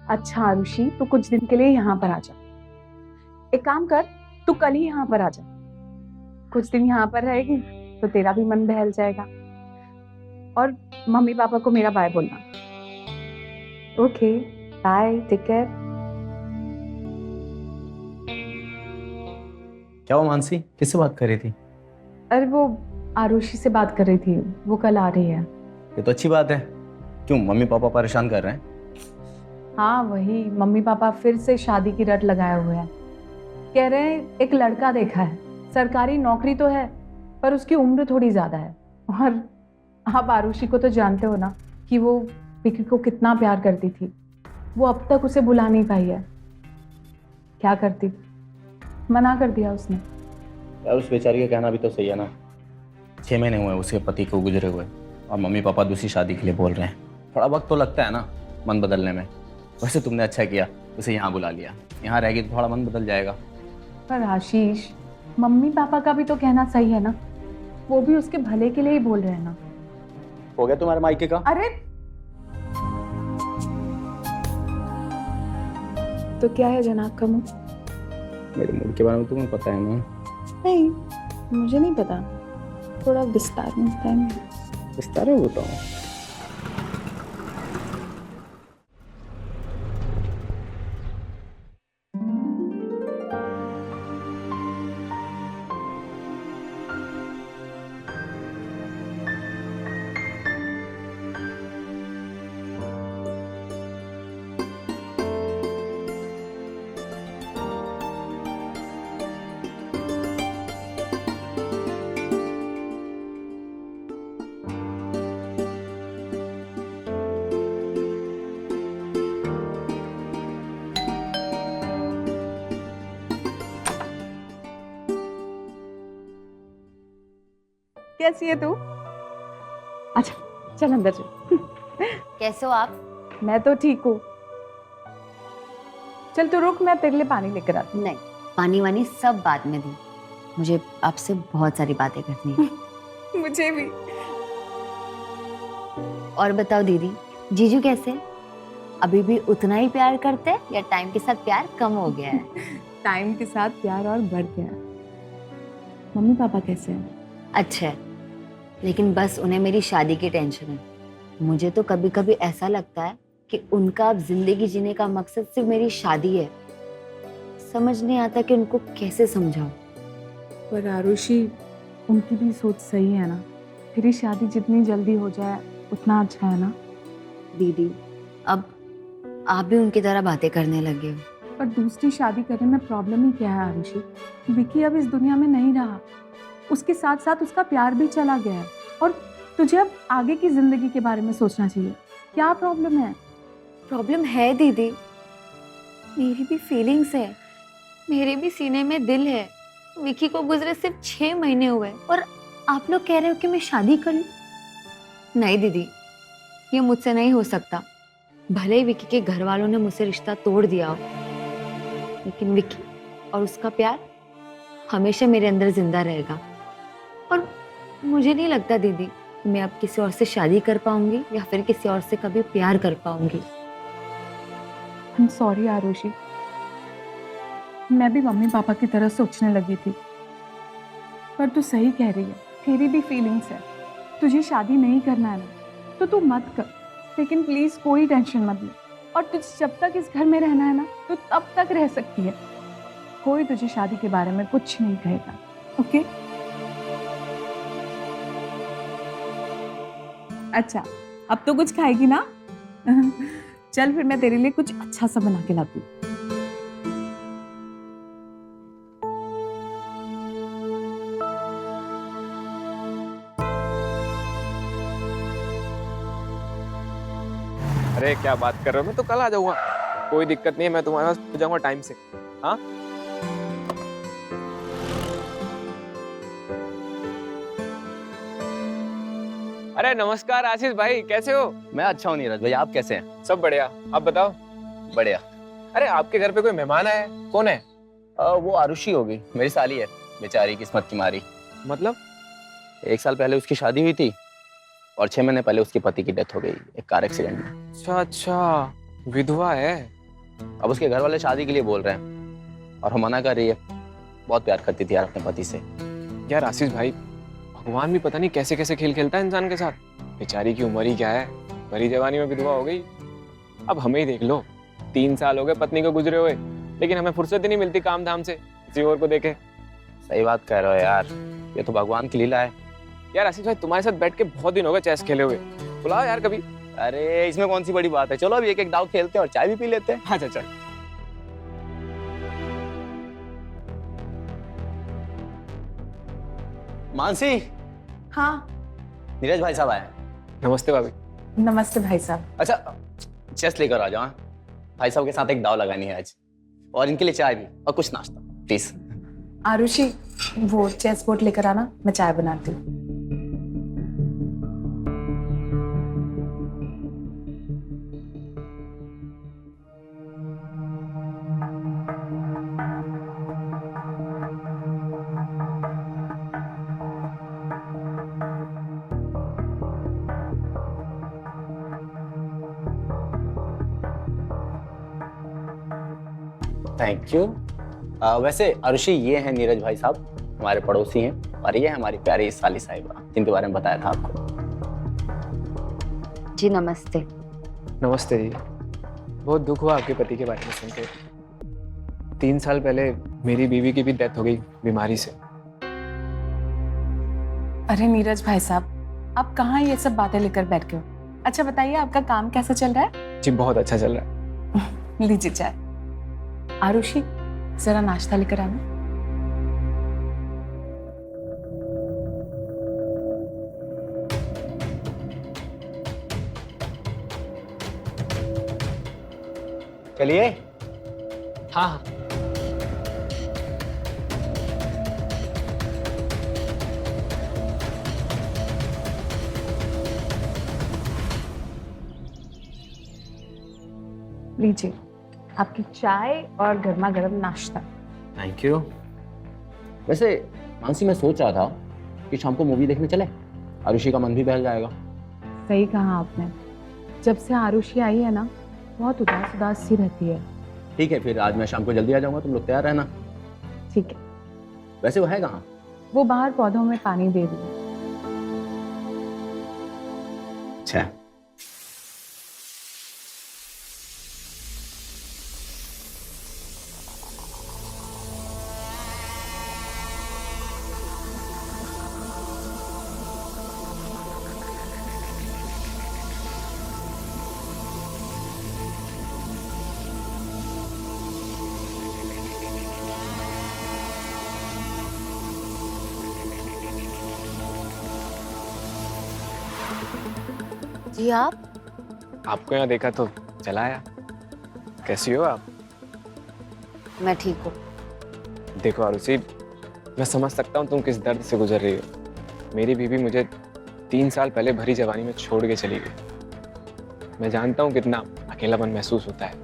अच्छा आरुषि, तू कुछ दिन के लिए यहाँ पर आ जा। एक काम कर, तू कल ही यहाँ पर आ जा। कुछ दिन यहाँ पर रहेगी तो तेरा भी मन बहल जाएगा। और मम्मी पापा को मेरा बाय बोलना। Okay, bye, take care. क्या हुआ मानसी, किससे बात कर रही थी? अरे वो आरुषि से बात कर रही थी, वो कल आ रही है। ये तो अच्छी बात है। क्यों, मम्मी पापा परेशान कर रहे हैं? हाँ वही, मम्मी पापा फिर से शादी की रट लगाए हुए हैं। कह रहे हैं एक लड़का देखा है, सरकारी नौकरी तो है पर उसकी उम्र थोड़ी ज्यादा है। और आप आरुषि को तो जानते हो ना कि वो विकी को कितना प्यार करती थी। वो अब तक उसे बुला नहीं पाई है। क्या करती, मना कर दिया उसने। यार उस बेचारी का कहना भी तो सही है ना। 6 महीने हुए उसके पति को गुजरे हुए और मम्मी पापा दूसरी शादी के लिए बोल रहे हैं। थोड़ा वक्त तो लगता है ना मन बदलने में। वैसे तुमने अच्छा किया उसे यहाँ बुला लिया। यहाँ रहेगी तो थोड़ा मन बदल जाएगा। पर आशीष, मम्मी पापा का भी तो कहना सही है ना। वो भी उसके भले के लिए ही बोल रहे हैं ना। हो गया तुम्हारे मायके का? अरे तो क्या है जनाब का मुंह? मेरे मूड के बारे में तुम्हें पता है ना? नहीं, मुझे नहीं पता। थोड़ा विस्तार में बताएं। विस्तार में बताऊँ? कैसी है तू? अच्छा चल अंदर चल। कैसे हो आप? मैं तो ठीक हूँ। चल तू रुक, मैं तेरे लिए पानी लेकर आती नहीं, पानी वानी सब बाद में दी। मुझे आपसे बहुत सारी बातें करनी है। हूँ। मुझे भी। और बताओ दीदी, जीजू कैसे हैं? अभी भी उतना ही प्यार करते हैं या टाइम के साथ प्यार कम हो गया है? टाइम के साथ प्यार और बढ़ गया। मम्मी पापा कैसे हैं? अच्छा है, लेकिन बस उन्हें मेरी शादी की टेंशन है। मुझे तो कभी कभी ऐसा लगता है कि उनका अब जिंदगी जीने का मकसद सिर्फ मेरी शादी है। समझ नहीं आता कि उनको कैसे समझाऊं। पर आरुषि, उनकी भी सोच सही है ना। तेरी शादी जितनी जल्दी हो जाए उतना अच्छा है ना। दीदी, अब आप भी उनकी तरह बातें करने लगे हो। पर दूसरी शादी करने में प्रॉब्लम ही क्या है आरुषि? विकी अब इस दुनिया में नहीं रहा, उसके साथ साथ उसका प्यार भी चला गया है। और तुझे अब आगे की जिंदगी के बारे में सोचना चाहिए। क्या प्रॉब्लम है? प्रॉब्लम है दीदी, मेरी भी फीलिंग्स है, मेरे भी सीने में दिल है। विकी को गुजरे सिर्फ 6 महीने हुए और आप लोग कह रहे हो कि मैं शादी कर लूं? नहीं दीदी, ये मुझसे नहीं हो सकता। भले ही विकी के घर वालों ने मुझसे रिश्ता तोड़ दिया हो, लेकिन विकी और उसका प्यार हमेशा मेरे अंदर जिंदा रहेगा। और मुझे नहीं लगता दीदी मैं अब किसी और से शादी कर पाऊंगी या फिर किसी और से कभी प्यार कर पाऊंगी। आई एम सॉरी आरुषि, मैं भी मम्मी पापा की तरह सोचने लगी थी। पर तू सही कह रही है, तेरी भी फीलिंग्स है। तुझे शादी नहीं करना है ना तो तू मत कर, लेकिन प्लीज कोई टेंशन मत ले। और तुझे जब तक इस घर में रहना है ना तो तब तक रह सकती है। कोई तुझे शादी के बारे में कुछ नहीं कहेगा। ओके? अच्छा, अब तो कुछ खाएगी ना? चल फिर मैं तेरे लिए कुछ अच्छा सा बना के लाती हूँ। अरे क्या बात कर रहे हो, मैं तो कल आ जाऊंगा। कोई दिक्कत नहीं है, मैं तुम्हारे पास पहुंच जाऊंगा टाइम से। हाँ अरे नमस्कार आशीष भाई, कैसे हो? मैं अच्छा हूँ नीरज भाई, आप कैसे हैं? सब बढ़िया, आप बताओ। बढ़िया। अरे आपके घर पे कोई मेहमान आया है, कौन है? वो आरुषि होगी, मेरी साली है। बेचारी किस्मत की मारी। मतलब? 1 साल पहले उसकी शादी हुई थी और 6 महीने पहले उसके पति की डेथ हो गई एक कार एक्सीडेंट में। अच्छा अच्छा, विधवा है। अब उसके घर वाले शादी के लिए बोल रहे हैं और हम मना कर रही है। बहुत प्यार करती थी यार अपने पति से। यार आशीष भाई, भगवान भी पता नहीं कैसे कैसे खेल खेलता है इंसान के साथ। बेचारी की उम्र ही क्या है, भरी जवानी में विधवा हो गई। अब हमें ही देख लो, 3 साल हो गए पत्नी को गुजरे हुए, लेकिन हमें फुर्सत ही नहीं मिलती काम धाम से किसी और को देखे। सही बात कह रहे हो यार, ये तो भगवान की लीला है। यार आशीष भाई, तुम्हारे साथ बैठ के बहुत दिन हो गए चेस खेले हुए, बुलाओ यार कभी। अरे इसमें कौन सी बड़ी बात है, चलो अभी एक एक दाव खेलते हैं और चाय भी पी लेते हैं। अच्छा चल। मानसी, हाँ नीरज भाई साहब आए। नमस्ते भाभी। नमस्ते भाई साहब। अच्छा चेस लेकर आ जाओ। हाँ? भाई साहब के साथ एक दाव लगानी है आज, और इनके लिए चाय भी और कुछ नाश्ता प्लीज। आरुषि, वो चेस बोर्ड लेकर आना, मैं चाय बनाती हूँ। Thank you. वैसे आरुषि, ये हैं नीरज भाई साहब, हमारे पड़ोसी हैं, और ये है हमारी प्यारी साली साहिबा, जिनके बारे में बताया था आपको। जी नमस्ते। नमस्ते जी। बहुत दुख हुआ आपके पति के बारे में सुन के। 3 साल पहले मेरी बीवी की भी डेथ हो गई बीमारी से। अरे नीरज भाई साहब, आप कहाँ ये सब बातें लेकर बैठ गए हो? अच्छा बताइए, आपका काम कैसा चल रहा है? जी बहुत अच्छा चल रहा है। लीजिए चाय। आरुषि, जरा नाश्ता लेकर आना। चलिए। हाँ हाँ। लीजिए आपकी चाय और गर्मा गर्म नाश्ता। Thank you. वैसे मानसी, मैं सोच रहा था कि शाम को मूवी देखने चले, आरुषि का मन भी बहल जाएगा। सही कहा आपने, जब से आरुषि आई है ना, बहुत उदास उदास सी रहती है। ठीक है, फिर आज मैं शाम को जल्दी आ जाऊंगा, तुम लोग तैयार रहना। ठीक है। वैसे वो है कहाँ? वो बाहर पौधों में पानी दे रही है। अच्छा। जी आप? आपको यहाँ देखा तो चला आया। कैसी हो आप? मैं ठीक हूँ। देखो आरुषि, मैं समझ सकता हूँ तुम किस दर्द से गुजर रही हो। मेरी बीवी मुझे 3 साल पहले भरी जवानी में छोड़ के चली गई। मैं जानता हूँ कितना अकेलापन महसूस होता है,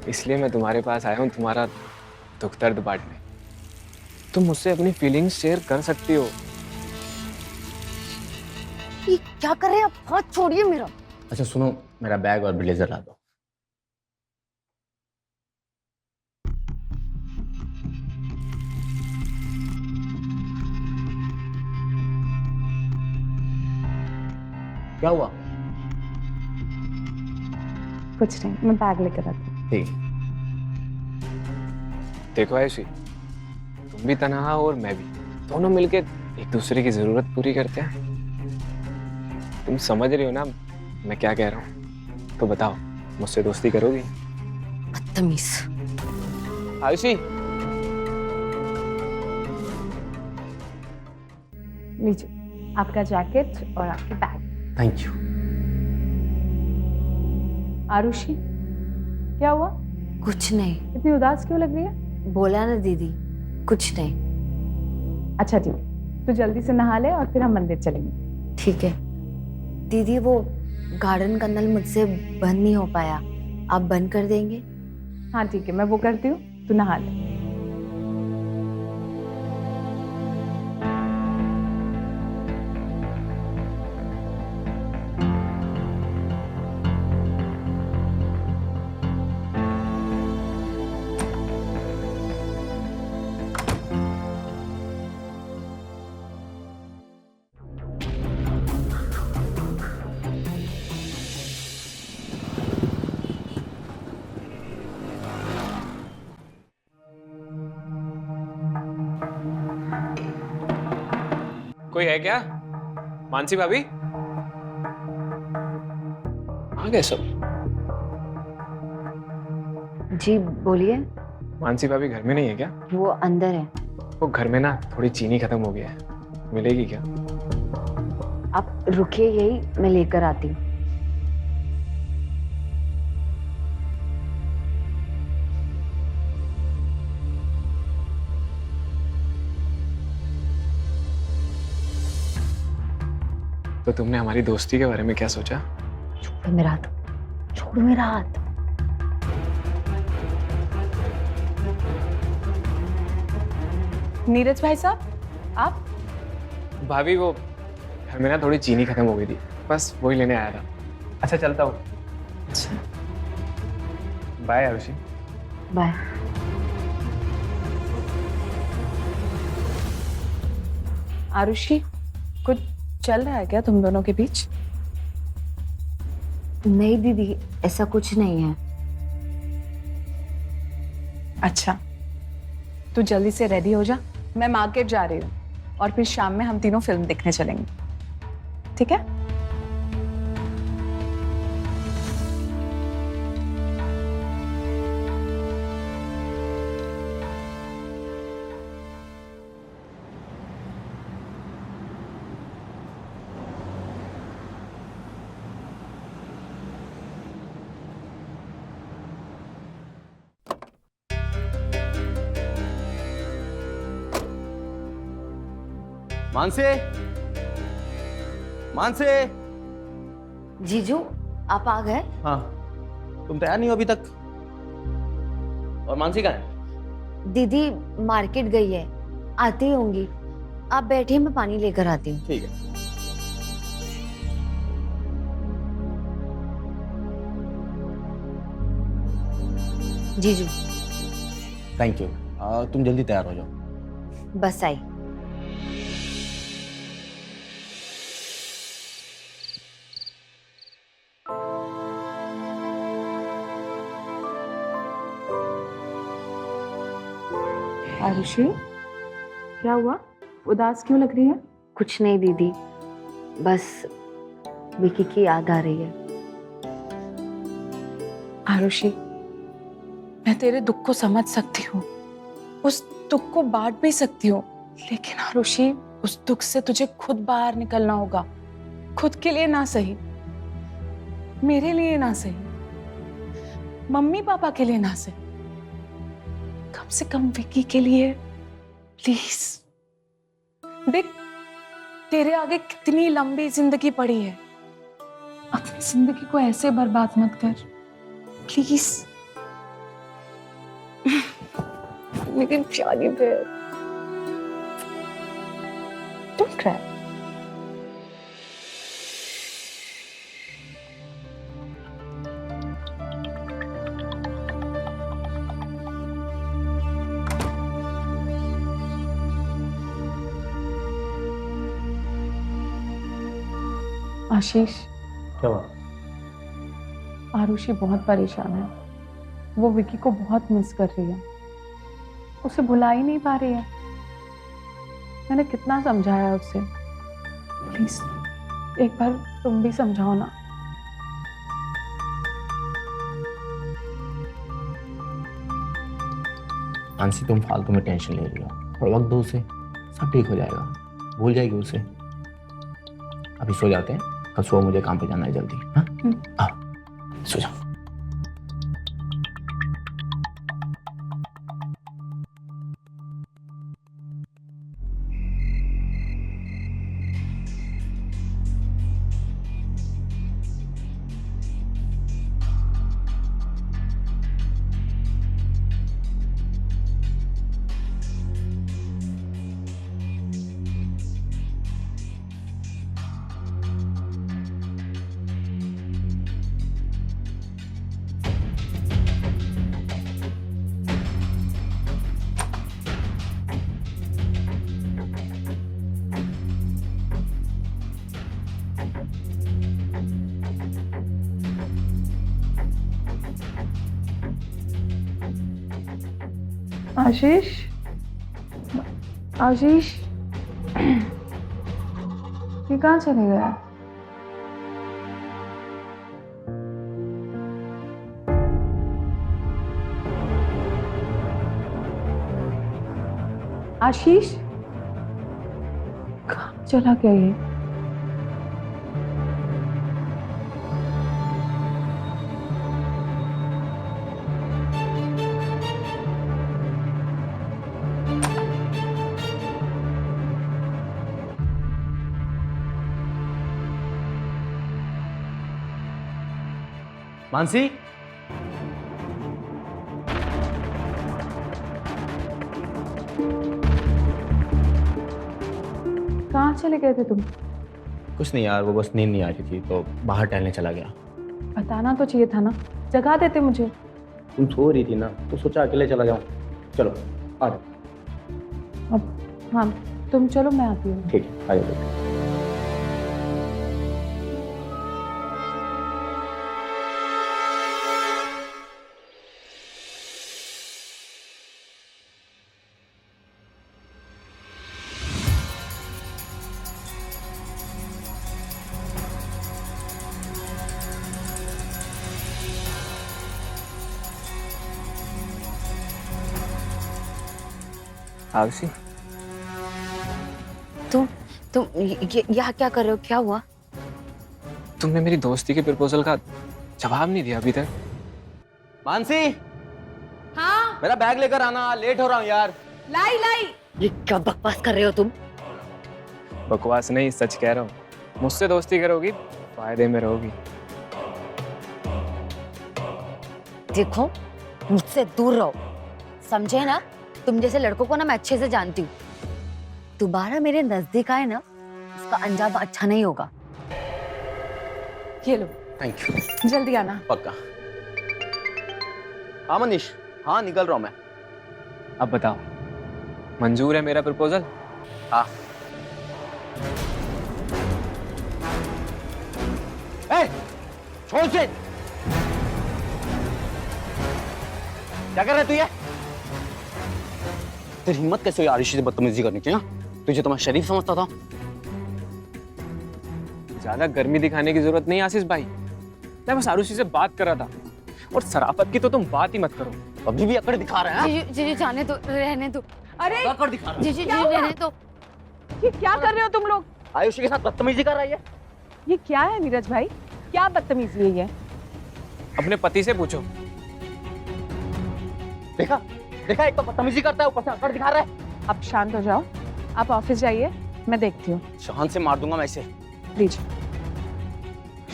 इसलिए मैं तुम्हारे पास आया हूँ तुम्हारा दुख दर्द बांटने। तुम मुझसे अपनी फीलिंग्स शेयर कर सकती हो। ये क्या कर रहे हैं आप? हाथ छोड़िए मेरा। अच्छा सुनो, मेरा बैग और ब्लेजर ला दो। क्या हुआ? कुछ नहीं, मैं बैग लेकर आती हूँ। ठीक। देखो आयुषी, तुम भी तन्हा हो और मैं भी, दोनों मिलके एक दूसरे की जरूरत पूरी करते हैं। तुम समझ रही हो ना मैं क्या कह रहा हूँ? तो बताओ, मुझसे दोस्ती करोगी? बदतमीज। आयुषी। लीजिए आपका जैकेट और आपकी बैग। Thank you. आरुषि, क्या हुआ? कुछ नहीं। इतनी उदास क्यों लग रही है? बोला ना दीदी, कुछ नहीं। अच्छा ठीक है, तो जल्दी से नहा ले और फिर हम मंदिर चलेंगे। ठीक है दीदी, वो गार्डन का नल मुझसे बंद नहीं हो पाया, आप बंद कर देंगे? हाँ ठीक है, मैं वो करती हूँ, तू नहा ले। कोई है क्या? मानसी भाभी आ गए सब। जी बोलिए। मानसी भाभी घर में नहीं है क्या? वो अंदर है। वो घर में ना थोड़ी चीनी खत्म हो गया है, मिलेगी क्या? आप रुकिए यही, मैं लेकर आती हूँ। तो तुमने हमारी दोस्ती के बारे में क्या सोचा? छोड़ो मेरा हाथ, छोड़ो मेरा हाथ। नीरज भाई साहब, आप? भाभी वो घर में ना थोड़ी चीनी खत्म हो गई थी, बस वही लेने आया था। अच्छा चलता हूँ। अच्छा, बाय आरुषि। बाय। आरुषि, कुछ चल रहा है क्या तुम दोनों के बीच? नहीं दीदी, ऐसा कुछ नहीं है। अच्छा, तू जल्दी से रेडी हो जा, मैं मार्केट जा रही हूँ और फिर शाम में हम तीनों फिल्म देखने चलेंगे, ठीक है? मानसे, मानसे। जीजू, आप आ गए? हाँ, तुम तैयार नहीं हो अभी तक? और मानसी कहाँ है? दीदी मार्केट गई है, आती होंगी। आप बैठिए, मैं पानी लेकर आती हूँ। ठीक है। जीजू। Thank you. तुम जल्दी तैयार हो जाओ। बस आई। आरुषि, क्या हुआ? उदास क्यों लग रही है? कुछ नहीं दीदी, बस विकी की याद आ रही है। आरुषि, मैं तेरे दुख को समझ सकती हूँ, उस दुख को बांट भी सकती हूँ, लेकिन आरुषि, उस दुख से तुझे खुद बाहर निकलना होगा। खुद के लिए ना सही, मेरे लिए ना सही, मम्मी पापा के लिए ना सही, कम से कम विकी के लिए प्लीज। देख, तेरे आगे कितनी लंबी जिंदगी पड़ी है, अपनी जिंदगी को ऐसे बर्बाद मत कर प्लीज। मेरी प्यारी बहन, डोंट क्राई। आशीष, क्या हुआ? आरुषि बहुत परेशान है, वो विकी को बहुत मिस कर रही है, उसे भुला ही नहीं पा रही है। मैंने कितना समझाया उसे, प्लीज एक बार तुम भी समझाओ ना। मानसी, तुम फालतू में टेंशन ले रही हो, थोड़ा वक्त दो उसे, सब ठीक हो जाएगा, भूल जाएगी उसे। अभी सो जाते हैं, कल सुबह मुझे काम पे जाना है जल्दी। हाँ, आओ सो जाओ। आशीष, आशीष, ये कहाँ चले गए? आशीष कहाँ चला गया ये? मानसी, कहाँ चले गए थे तुम? कुछ नहीं यार, वो बस नींद नहीं आ रही थी तो बाहर टहलने चला गया। बताना तो चाहिए था ना, जगा देते मुझे। तुम सो रही थी ना तो सोचा अकेले चला जाऊं। चलो आ जाओ। अब हाँ, तुम चलो, मैं आती हूँ। ठीक है, आ जाओ। आरुषि, तुम यहाँ क्या कर रहे हो? क्या हुआ? तुमने मेरी दोस्ती के प्रपोजल का जवाब नहीं दिया अभी तक। मानसी, हाँ, मेरा बैग लेकर आना, लेट हो रहा हूँ यार। लाई। ये क्या बकवास कर रहे हो तुम? बकवास नहीं, सच कह रहा हूँ। मुझसे दोस्ती करोगी, फायदे में रहोगी। देखो, मुझसे दूर रहो, समझे ना? तुम जैसे लड़कों को ना मैं अच्छे से जानती हूँ। दोबारा मेरे नजदीक आए ना, उसका अंजाम अच्छा नहीं होगा। ये लो, थैंक यू। जल्दी आना। पक्का। हाँ मनीष, हाँ निकल रहा हूँ मैं। अब बताओ, मंजूर है मेरा प्रपोजल? हाँ। छोड़ से। क्या कर रहा है तू ये? तेरी हिम्मत कैसे हुई आरुषि से बदतमीजी करने की? तुझे तो मैं शरीफ समझता था। ज्यादा गर्मी दिखाने की जरूरत नहीं आशीष भाई, मैं बस आरुषि से बात कर रहा था। और शराफत की तो तुम बात ही मत करो। अभी भी अकड़ दिखा रहा है? जी जाने दो, रहने दो। अरे अकड़ दिखा रहा है। जी रहने दो। ये क्या कर रहे हो तुम लोग? आयुषी के साथ बदतमीजी कर रही है। ये क्या है नीरज भाई? क्या बदतमीजी है ये? अपने पति से पूछो। देखा देखा, एक तो बदतमीजी करता है, ऊपर से अकड़ दिखा रहा है। आप शांत हो जाओ, आप ऑफिस जाइए, मैं देखती हूँ। शान से मार दूंगा मैं इसे। लीजिए,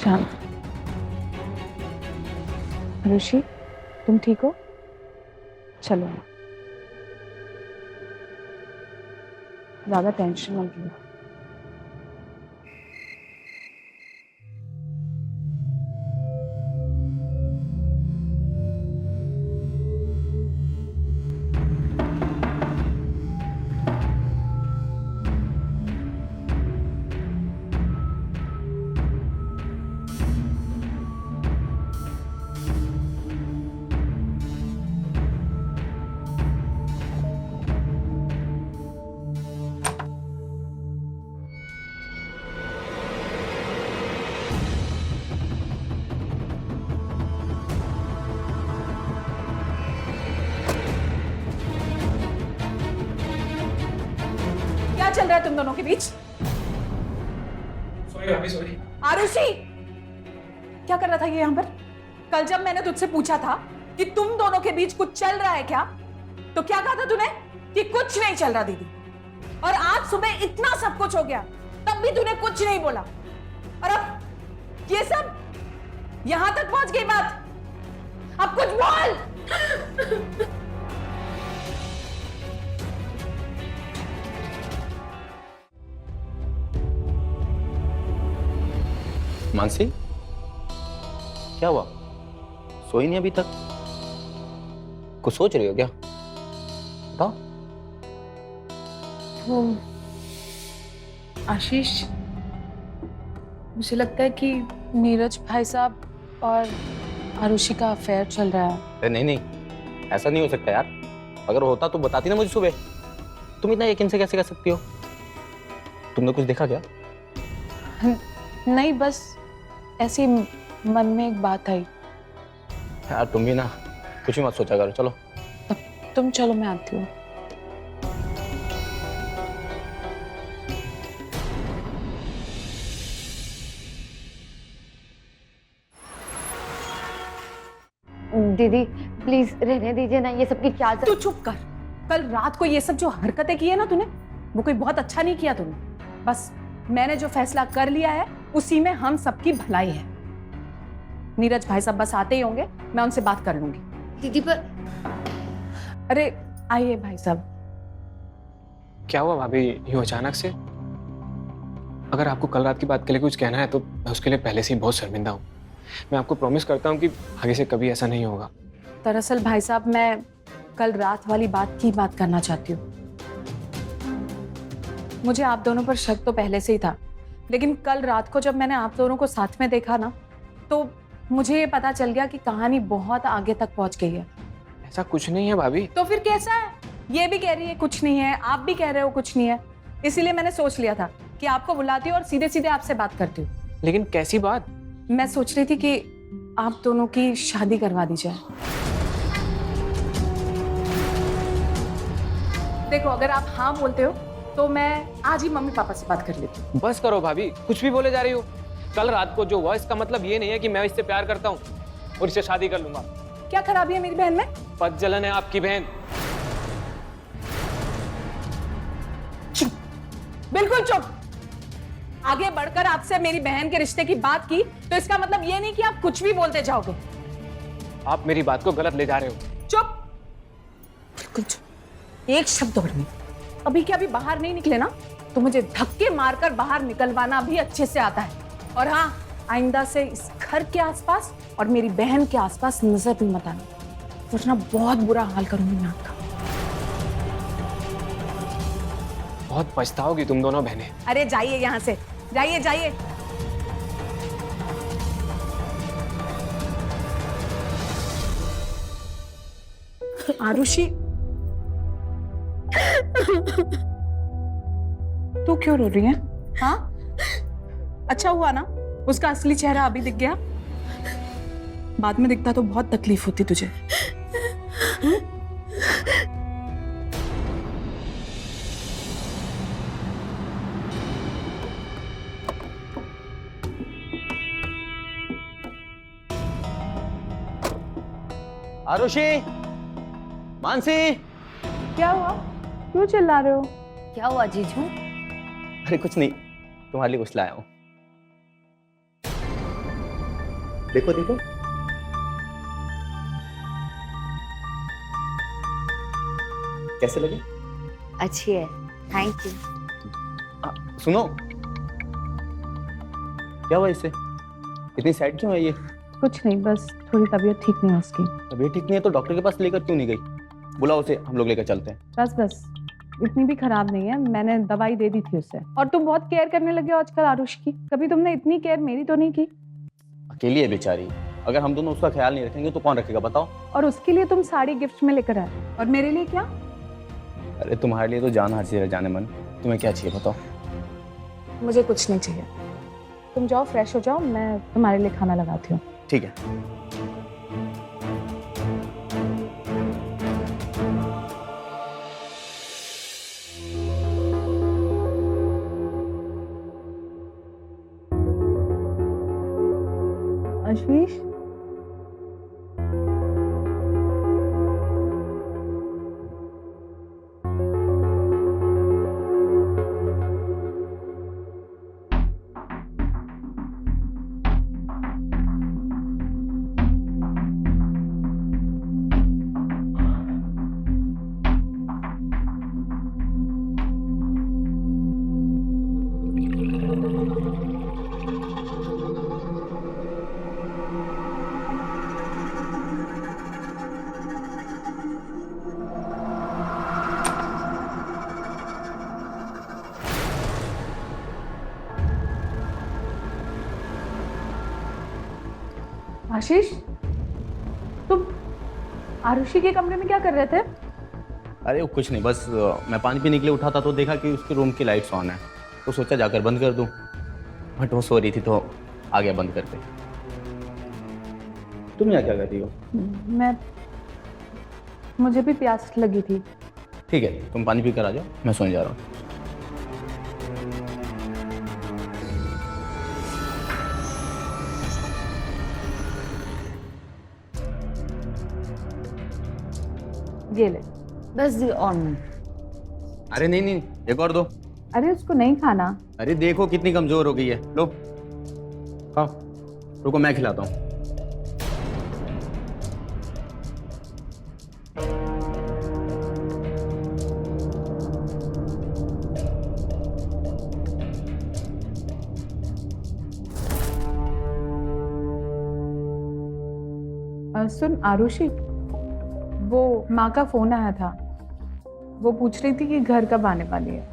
शांत। ऋषि, तुम ठीक हो? चलो, ज्यादा टेंशन मत लो। क्या चल रहा है तुम दोनों के बीच? सॉरी। आरुषि, क्या कर रहा था ये यहाँ पर? कल जब मैंने तुझसे पूछा था कि तुम दोनों के बीच कुछ चल रहा है क्या, तो क्या कहा था तूने? कि कुछ नहीं चल रहा दीदी। और आज सुबह इतना सब कुछ हो गया, तब भी तूने कुछ नहीं बोला। और अब ये सब यहां तक पहुंच गई बात। अब कुछ बोल। मानसी, क्या हुआ? सोई नहीं अभी तक? कुछ सोच रही हो क्या? बताओ। वो आशीष, मुझे लगता है कि नीरज भाई साहब और आरुषि का अफेयर चल रहा है। अरे नहीं, ऐसा नहीं हो सकता यार। अगर होता तो बताती ना मुझे सुबह। तुम इतना यकीन से कैसे कह सकती हो? तुमने कुछ देखा क्या? नहीं, बस ऐसे मन में एक बात आई। यार तुम भी ना कुछ भी मत सोचा करो, चलो। तुम चलो, मैं आती हूँ। दीदी प्लीज रहने दीजिए ना, ये सब की क्या तू चुप कर। कल रात को ये सब जो हरकतें की है ना तूने, वो कोई बहुत अच्छा नहीं किया तूने। बस मैंने जो फैसला कर लिया है उसी में हम सबकी भलाई है। नीरज भाई साहब बस आते ही होंगे, मैं उनसे बात कर लूंगी। दीदी पर अरे आइए भाई साहब। क्या हुआ भाभी यूं अचानक से? अगर आपको कल रात की बात के लिए कुछ कहना है तो मैं उसके लिए पहले से ही बहुत शर्मिंदा हूँ। मैं आपको प्रॉमिस करता हूँ कि आगे से कभी ऐसा नहीं होगा। दरअसल भाई साहब, मैं कल रात वाली बात की बात करना चाहती हूँ। मुझे आप दोनों पर शक तो पहले से ही था, लेकिन कल रात को जब मैंने आप दोनों को साथ में देखा ना, तो मुझे ये पता चल गया कि कहानी बहुत आगे तक पहुंच गई है। ऐसा कुछ नहीं है भाभी। तो फिर कैसा है? ये भी कह रही है कुछ नहीं है, आप भी कह रहे हो कुछ नहीं है। इसीलिए मैंने सोच लिया था कि आपको बुलाती हूँ और सीधे सीधे आपसे बात करती हूँ। लेकिन कैसी बात? मैं सोच रही थी कि आप दोनों की शादी करवा दी जाए। देखो, अगर आप हाँ बोलते हो तो मैं आज ही मम्मी पापा से बात कर लेती हूँ। बस करो भाभी, कुछ भी बोले जा रही हो। कल रात को जो हुआ इसका मतलब ये नहीं है कि मैं इससे प्यार करता हूँ और इससे शादी कर लूंगा। क्या खराबी है मेरी बहन में? पद जलन है आपकी बहन। चुप, बिल्कुल चुप। आगे बढ़कर आपसे मेरी बहन के रिश्ते की बात की तो इसका मतलब ये नहीं कि आप कुछ भी बोलते जाओगे। आप मेरी बात को गलत ले जा रहे हो। चुप, बिल्कुल चुप, एक शब्द और नहीं। अभी के अभी बाहर नहीं निकले ना तो मुझे धक्के मारकर बाहर निकलवाना भी अच्छे से आता है। और हाँ, आइंदा से इस घर के आसपास और मेरी बहन के आसपास नजर भी मत आना, वरना बहुत बुरा हाल करूंगी मैं आपका। बहुत पछताओगी तुम दोनों बहनें। अरे जाइए यहाँ से, जाइए जाइए। आरुषि, तू क्यों रो रही है? हाँ, अच्छा हुआ ना उसका असली चेहरा अभी दिख गया। बाद में दिखता तो बहुत तकलीफ होती तुझे। आरुषि, मानसी। क्या हुआ? क्यों चिल्ला रहे हो? क्या हुआ जीजू? अरे कुछ नहीं, तुम्हारे लिए कुछ लाया हूँ। देखो देखो। कैसे लगे? अच्छी है, थैंक यू। सुनो, क्या हुआ इससे? इतनी सैड क्यों है ये? कुछ नहीं, बस थोड़ी तबीयत ठीक नहीं है उसकी। तबीयत ठीक नहीं है तो डॉक्टर के पास लेकर क्यों नहीं गई? बुलाओ उसे, हम लोग लेकर चलते हैं। बस बस, इतनी भी खराब नहीं है, मैंने दवाई दे दी थी उसे। और तुम बहुत केयर करने लगे हो आजकल आरुष की। कभी तुमने इतनी केयर मेरी तो नहीं की। अकेली है बेचारी, अगर हम दोनों उसका ख्याल नहीं रखेंगे तो कौन रखेगा बताओ? और उसके लिए तुम साड़ी गिफ्ट में लेकर आए, और मेरे लिए क्या? अरे तुम्हारे लिए तो जान हाजिर है जाने मन। तुम्हें क्या चाहिए बताओ? मुझे कुछ नहीं चाहिए, तुम जाओ फ्रेश हो जाओ, मैं तुम्हारे लिए खाना लगाती हूँ। ठीक है। आशीष, आशीष, तुम आरुषि के कमरे में क्या कर रहे थे? अरे वो कुछ नहीं, बस मैं पानी पीने के लिए उठा था तो देखा कि उसके रूम की लाइट्स ऑन है, तो सोचा जाकर बंद कर दूं। बट वो सो रही थी तो आ गया बंद करके। तुम यहाँ क्या कर रही हो? मैं मुझे भी प्यास लगी थी। ठीक है, तुम पानी पी कर आ जाओ, मैं सोने जा रहा हूँ। ये ले। बस ऑन। अरे नहीं नहीं, एक और दो। अरे उसको नहीं खाना। अरे देखो कितनी कमजोर हो गई है, लो खाओ। रुको मैं खिलाता हूँ। सुन आरुषि, वो माँ का फोन आया था। वो पूछ रही थी कि घर कब आने वाली है।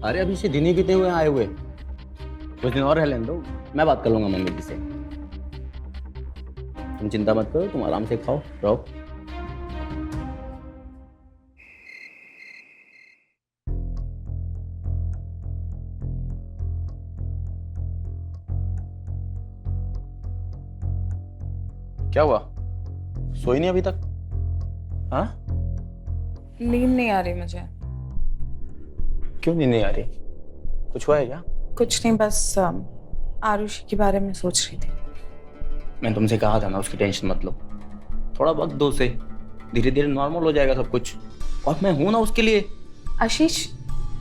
अरे अभी से दिन ही कितने हुए आए हुए, कुछ दिन और रह लेने दो, मैं बात कर लूंगा मम्मी जी से। तुम चिंता मत करो, तुम आराम से खाओ रहो। क्या हुआ, सोई नहीं अभी तक? हाँ, नींद नहीं आ रही मुझे। क्यों नींद नहीं आ रही? कुछ हुआ है क्या? कुछ नहीं, बस आरुषि के बारे में सोच रही थी। मैं तुमसे कहा था ना, उसकी टेंशन मत लो, थोड़ा वक्त दो उसे, धीरे धीरे नॉर्मल हो जाएगा सब कुछ। और मैं हूं ना उसके लिए। आशीष,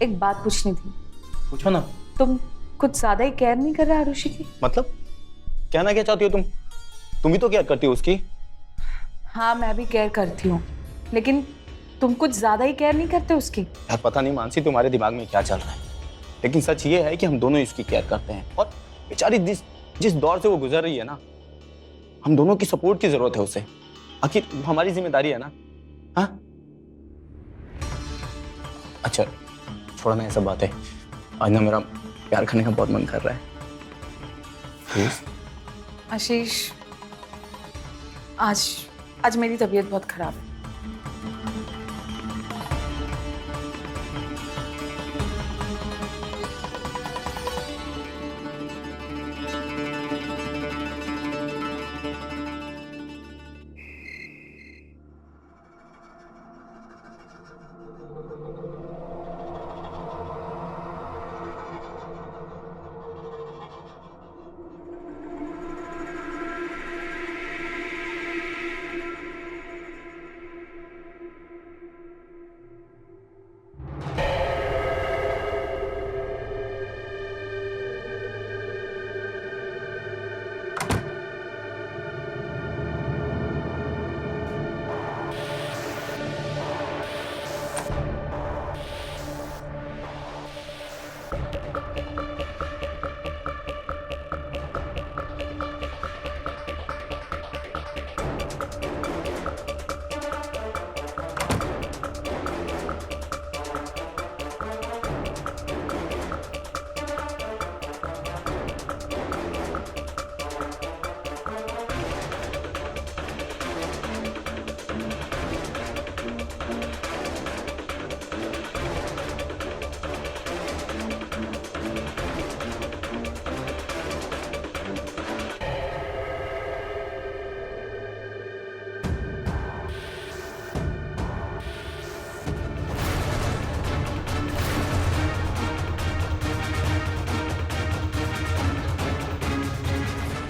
एक बात पूछनी थी। पूछो ना। तुम कुछ ज्यादा ही केयर नहीं कर रहे आरुषि की? मतलब कहना क्या चाहती हो तुम? तुम भी तो केयर करती हो उसकी। हाँ, मैं भी केयर करती हूँ, लेकिन तुम कुछ ज्यादा ही केयर नहीं करते उसकी। यार पता नहीं मानसी तुम्हारे दिमाग में क्या चल रहा है, लेकिन सच ये है कि हम दोनों इसकी केयर करते हैं। और बेचारी जिस दौर से वो गुजर रही है ना, हम दोनों की सपोर्ट की जरूरत है उसे। आखिर वो हमारी जिम्मेदारी है ना। हाँ अच्छा छोड़ो ना ये सब बातें, आज ना मेरा प्यार करने का बहुत मन कर रहा है। प्लीज। आशीष, आज मेरी तबीयत बहुत खराब है।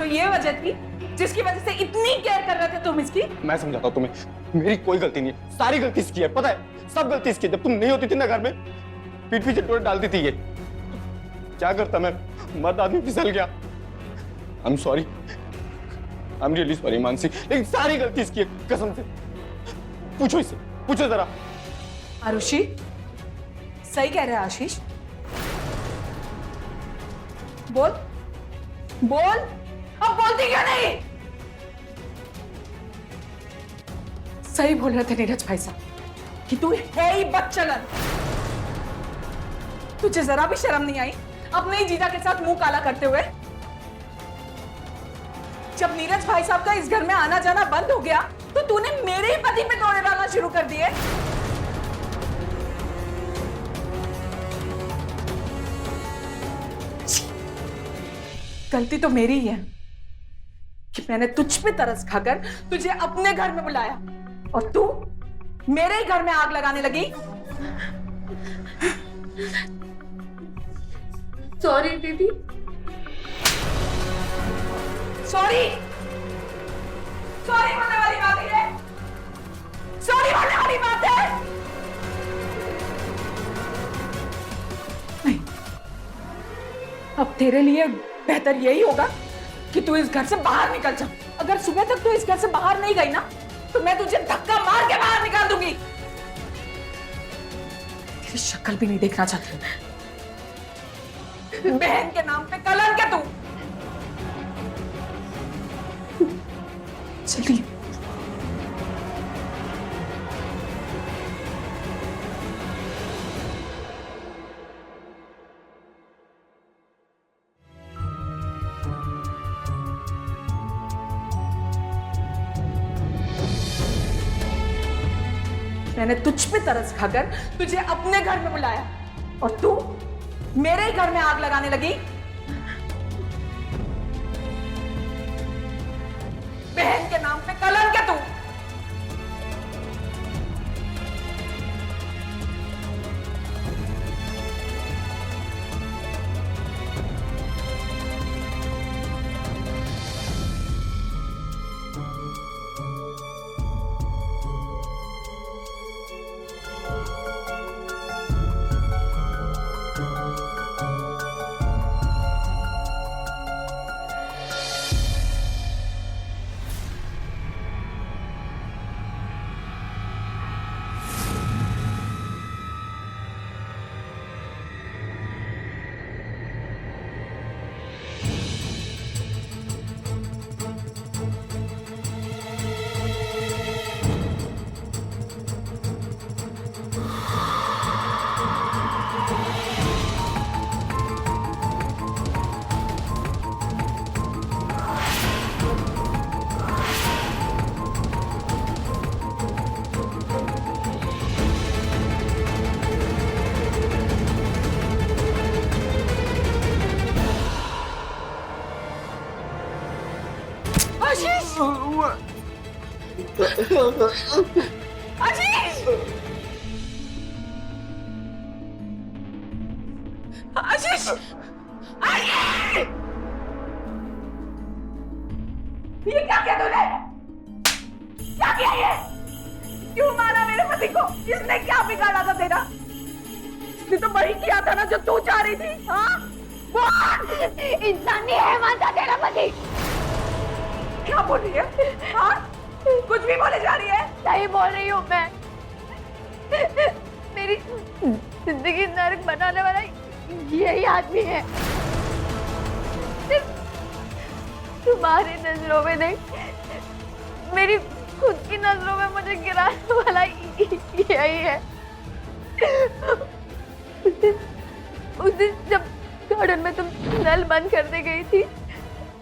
ये वजह थी जिसकी वजह से इतनी केयर कर रहे थे तुम इसकी? मैं समझाता हूँ तुम्हें, मेरी कोई गलती नहीं है, सारी गलती इसकी है, पता है, सब गलती इसकी है। जब तुम नहीं होती थी ना घर में, पीठ पीछे टोटे डालती थी ये। क्या करता मैं, मर्द आदमी फिसल गया। I am sorry, I am really sorry Mansi, लेकिन सारी गलती इसकी है, कसम से। पूछो इससे, पूछो जरा। आरुषि, सही कह रहे हैं आशीष? बोल बोल, अब बोलती क्यों नहीं? सही बोल रहे थे नीरज भाई साहब कि तू है ही बदचलन। तुझे जरा भी शर्म नहीं आई अपने ही जीजा के साथ मुंह काला करते हुए? जब नीरज भाई साहब का इस घर में आना जाना बंद हो गया तो तूने मेरे ही पति पे दौड़े डालना शुरू कर दिए। गलती तो मेरी ही है कि मैंने तुझ पे तरस खाकर तुझे अपने घर में बुलाया और तू मेरे ही घर में आग लगाने लगी। सॉरी दीदी। सॉरी सॉरी बोलने वाली बात है ये? सॉरी बोलने वाली बात है? नहीं, अब तेरे लिए बेहतर यही होगा कि तू इस घर से बाहर निकल जा। अगर सुबह तक तू इस घर से बाहर नहीं गई ना तो मैं तुझे धक्का मार के बाहर निकाल दूंगी। तेरी शक्ल भी नहीं देखना चाहती। बहन के नाम पे कलंक है तू। जल्दी मैंने तुझ पे तरस खाकर तुझे अपने घर में बुलाया और तू मेरे ही घर में आग लगाने लगी। बहन के नाम पे कलंक है तू। आशीष! आशीष! आशीष! आशीष! ये क्या किया तूने? क्या किया ये? क्यों मारा मेरे पति को? इसने क्या बिगाड़ा था तेरा? इसने तो वही किया था ना जो तू चाह रही थी, हाँ? बोल! इंसानी हैवान था तेरा पति। क्या बोल रही है? हाँ? कुछ भी बोले जा रही है? सही बोल रही हूँ मैं। मेरी जिंदगी नर्क बनाने वाला यही आदमी है। सिर्फ तुम्हारी नजरों में नहीं, मेरी खुद की नजरों में मुझे गिराने वाला यही है। उस दिन जब गार्डन में तुम नल बंद करने गई थी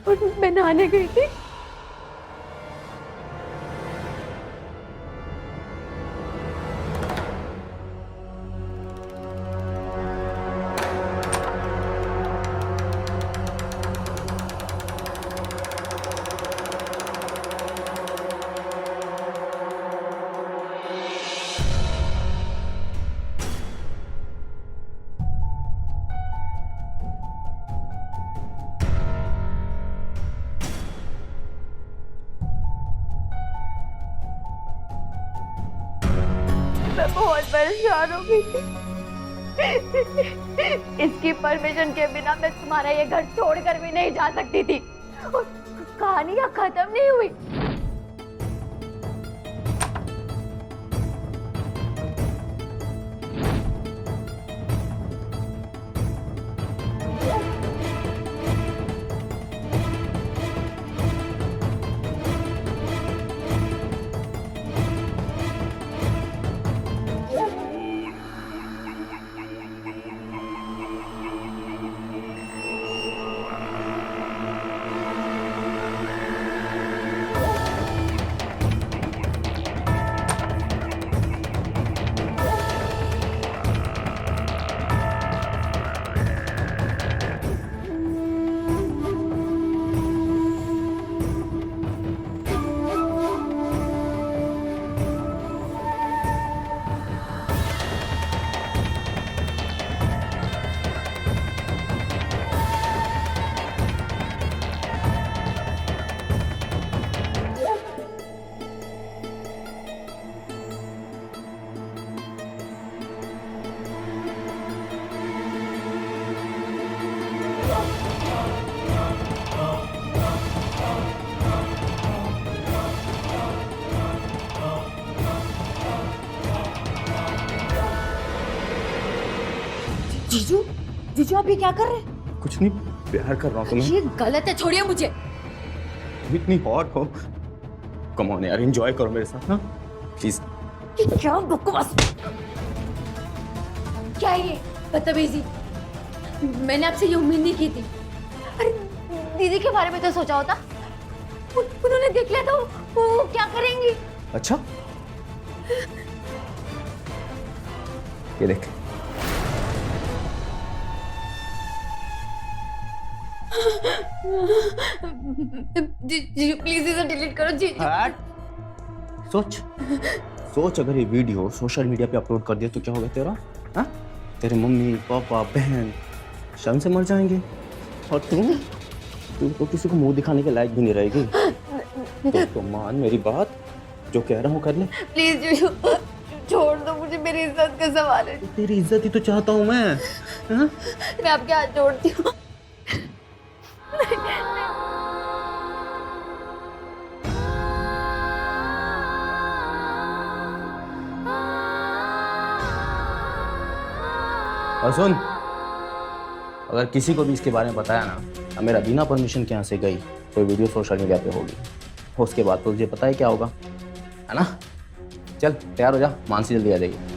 और मैं नहाने गई थी, मैं बहुत परेशान हो गई थी। इसकी परमिशन के बिना मैं तुम्हारा ये घर छोड़कर भी नहीं जा सकती थी। और कहानियां खत्म नहीं हुई। जीजू, जीजू आप ये क्या कर रहे हैं? कुछ नहीं, प्यार कर रहा हूँ तुम्हें। ये गलत है, छोड़िए मुझे। इतनी हॉट हो, कम ऑन यार, एंजॉय करो मेरे साथ ना प्लीज। ये क्या बकवास, क्या है ये बदतमीजी? मैंने आपसे ये उम्मीद नहीं की थी। अरे दीदी के बारे में तो सोचा होता, उन्होंने देख लिया तो वो क्या करेंगी? अच्छा, ये देख। जी प्लीज इसे डिलीट करो जी। सोच सोच, अगर ये वीडियो सोशल मीडिया पे अपलोड कर दिया तो क्या होगा तेरा? हाँ, तेरे मम्मी पापा बहन शर्म से मर जाएंगे, और तू तो किसी को मुंह दिखाने के लायक भी नहीं रहेगी। तो मान मेरी बात, जो कह रहा हूँ कर ले। प्लीज जीजू छोड़ दो मुझे, मेरी इज्जत का सवाल है। तेरी इज्जत ही तो चाहता हूँ मैं। हाँ? मैं आपके हाथ जोड़ती हूँ। और सुन, अगर किसी को भी इसके बारे में बताया ना, अब मेरा बिना परमिशन के यहाँ से गई तो वीडियो सोशल मीडिया पे होगी, उसके बाद तो तुझे पता है क्या होगा, है ना? चल तैयार हो जा, मानसी जल्दी आ जाएगी।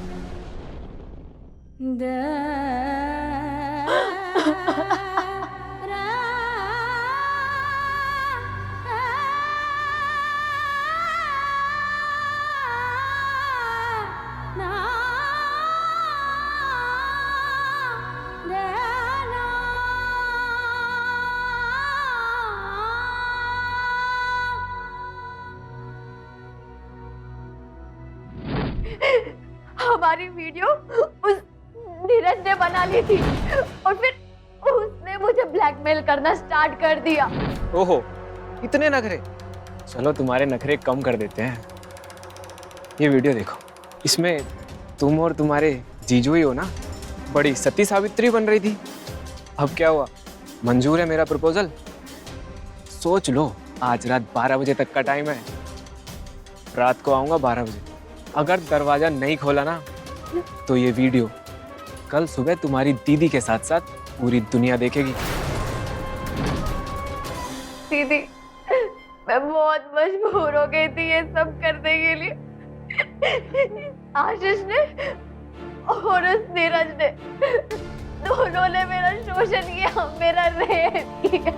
हमारी वीडियो उस नीरज ने बना ली थी और फिर उसने मुझे ब्लैकमेल करना स्टार्ट कर दिया। ओहो, इतने नखरे। चलो तुम्हारे नखरे कम कर देते हैं। ये वीडियो देखो, इसमें तुम और तुम्हारे जीजू ही हो ना? बड़ी सती सावित्री बन रही थी। अब क्या हुआ, मंजूर है मेरा प्रपोजल? सोच लो, आज रात 12 बजे तक का टाइम है। रात को आऊंगा 12 बजे। अगर दरवाजा नहीं खोला ना, तो ये वीडियो कल सुबह तुम्हारी दीदी के साथ साथ पूरी दुनिया देखेगी। दीदी, मैं बहुत मजबूर हो गई थी ये सब करने के लिए। आशीष ने और उस नीरज ने, दोनों ने मेरा शोषण किया, मेरा रेप किया।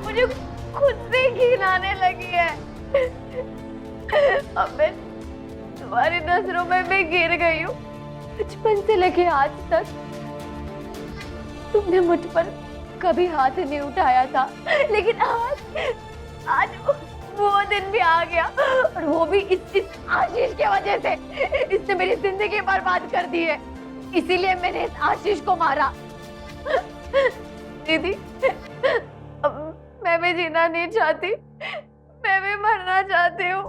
मुझे खुद से घिन आने लगी है। अब मैं तुम्हारी नजरों में भी गिर गई हूँ। बचपन से लेके आज तक तुमने मुझ पर कभी हाथ नहीं उठाया था, लेकिन आज वो दिन भी आ गया, और वो भी इस आशीष की वजह से। इसने मेरी जिंदगी बर्बाद कर दी है, इसीलिए मैंने इस आशीष को मारा। दीदी, अब मैं भी जीना नहीं चाहती, मैं भी मरना चाहती हूँ।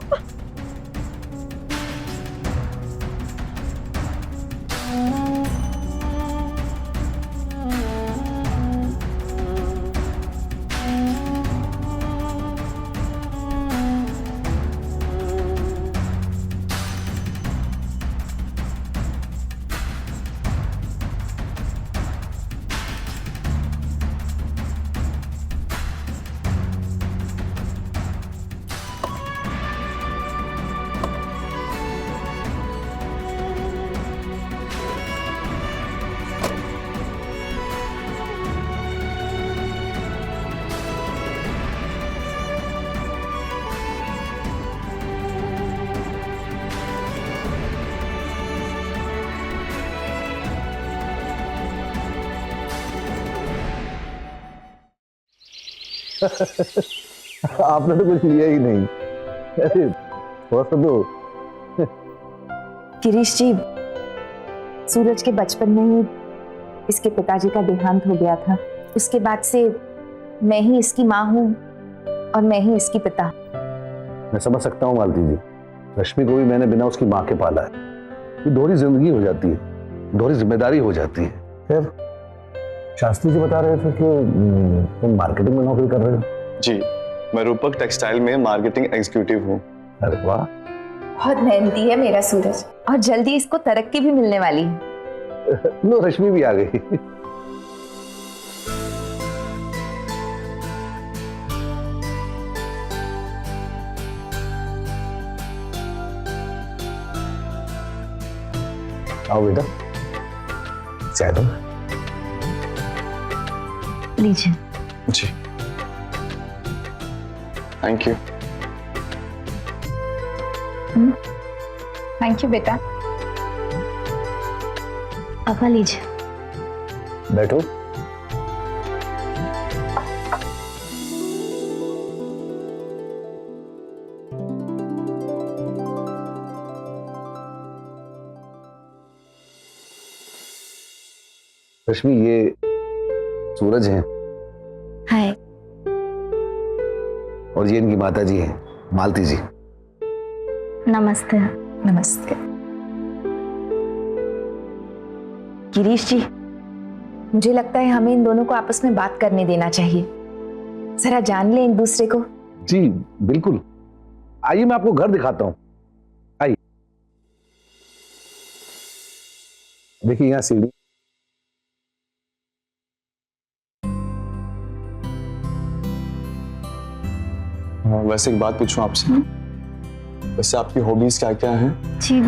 आपने तो कुछ लिया ही नहीं। अरे बहुत तो गिरीश जी, सूरज के बचपन में ही इसके पिताजी का देहांत हो गया था। उसके बाद से मैं ही इसकी माँ हूँ और मैं ही इसकी पिता। मैं समझ सकता हूँ मालती जी, रश्मि को भी मैंने बिना उसकी माँ के पाला है। ये दोहरी जिंदगी हो जाती है, दोहरी जिम्मेदारी हो जाती है। फिर शास्त्री जी बता रहे थे कि तुम मार्केटिंग में नौकरी कर रहे हो। जी, मैं रूपक टेक्सटाइल में मार्केटिंग एग्जीक्यूटिव हूँ। अरे वाह, बहुत मेहनती है मेरा सूरज, और जल्दी इसको तरक्की भी मिलने वाली है। लो रश्मि भी आ गई। आओ बेटा, चाय दो। लीजिए। जी, थैंक यू। थैंक यू बेटा। पापा लीजिए। बैठो। रश्मि, ये सूरज हैं हाय। और ये इनकी माता जी हैं, मालती जी। नमस्ते। नमस्ते। गिरीश जी, मुझे लगता है हमें इन दोनों को आपस में बात करने देना चाहिए। जरा जान ले एक दूसरे को। जी बिल्कुल, आइए मैं आपको घर दिखाता हूँ। आइए, देखिए यहाँ सीढ़ी। हाँ, वैसे एक बात पूछूं आपसे, वैसे आपकी हॉबीज क्या क्या हैं? जी,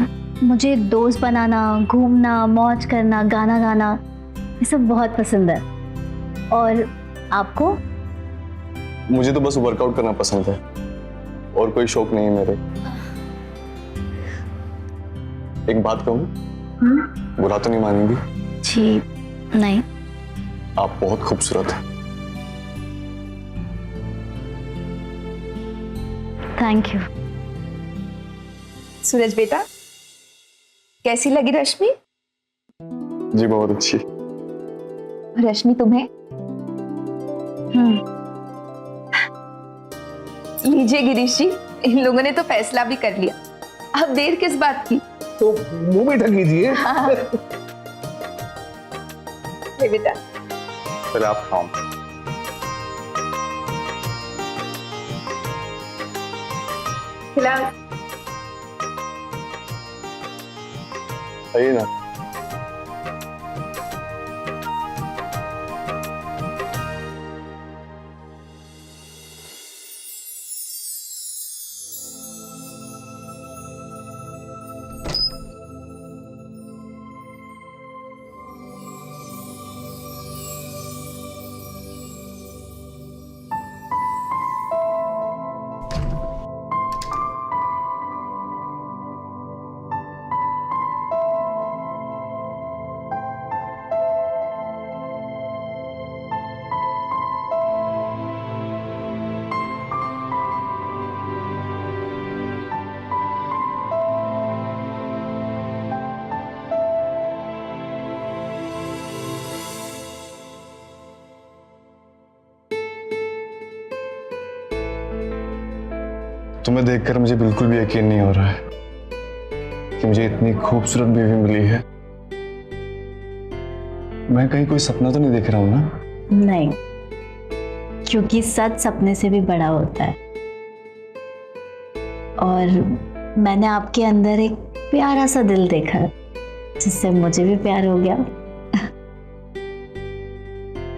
मुझे दोस्त बनाना, घूमना, मौज करना, गाना गाना, ये सब बहुत पसंद है। और आपको? मुझे तो बस वर्कआउट करना पसंद है और कोई शौक नहीं है मेरे। एक बात कहूं, बुरा तो नहीं मानेंगी? जी नहीं। आप बहुत खूबसूरत हैं। Thank you. सूरज बेटा, कैसी लगी रश्मि? जी बहुत अच्छी। रश्मि तुम्हें? लीजिए गिरीश जी, इन लोगों ने तो फैसला भी कर लिया। अब देर किस बात की? तो मुंह मीठा कीजिए। हाँ। ये बेटा। फिर आप खाओ। फिलहाल आइए ना। तुम्हें देखकर मुझे बिल्कुल भी यकीन नहीं हो रहा है कि मुझे इतनी खूबसूरत बीवी मिली है। मैं कहीं कोई सपना तो नहीं देख रहा हूं ना? नहीं, क्योंकि सच सपने से भी बड़ा होता है। और मैंने आपके अंदर एक प्यारा सा दिल देखा, जिससे मुझे भी प्यार हो गया।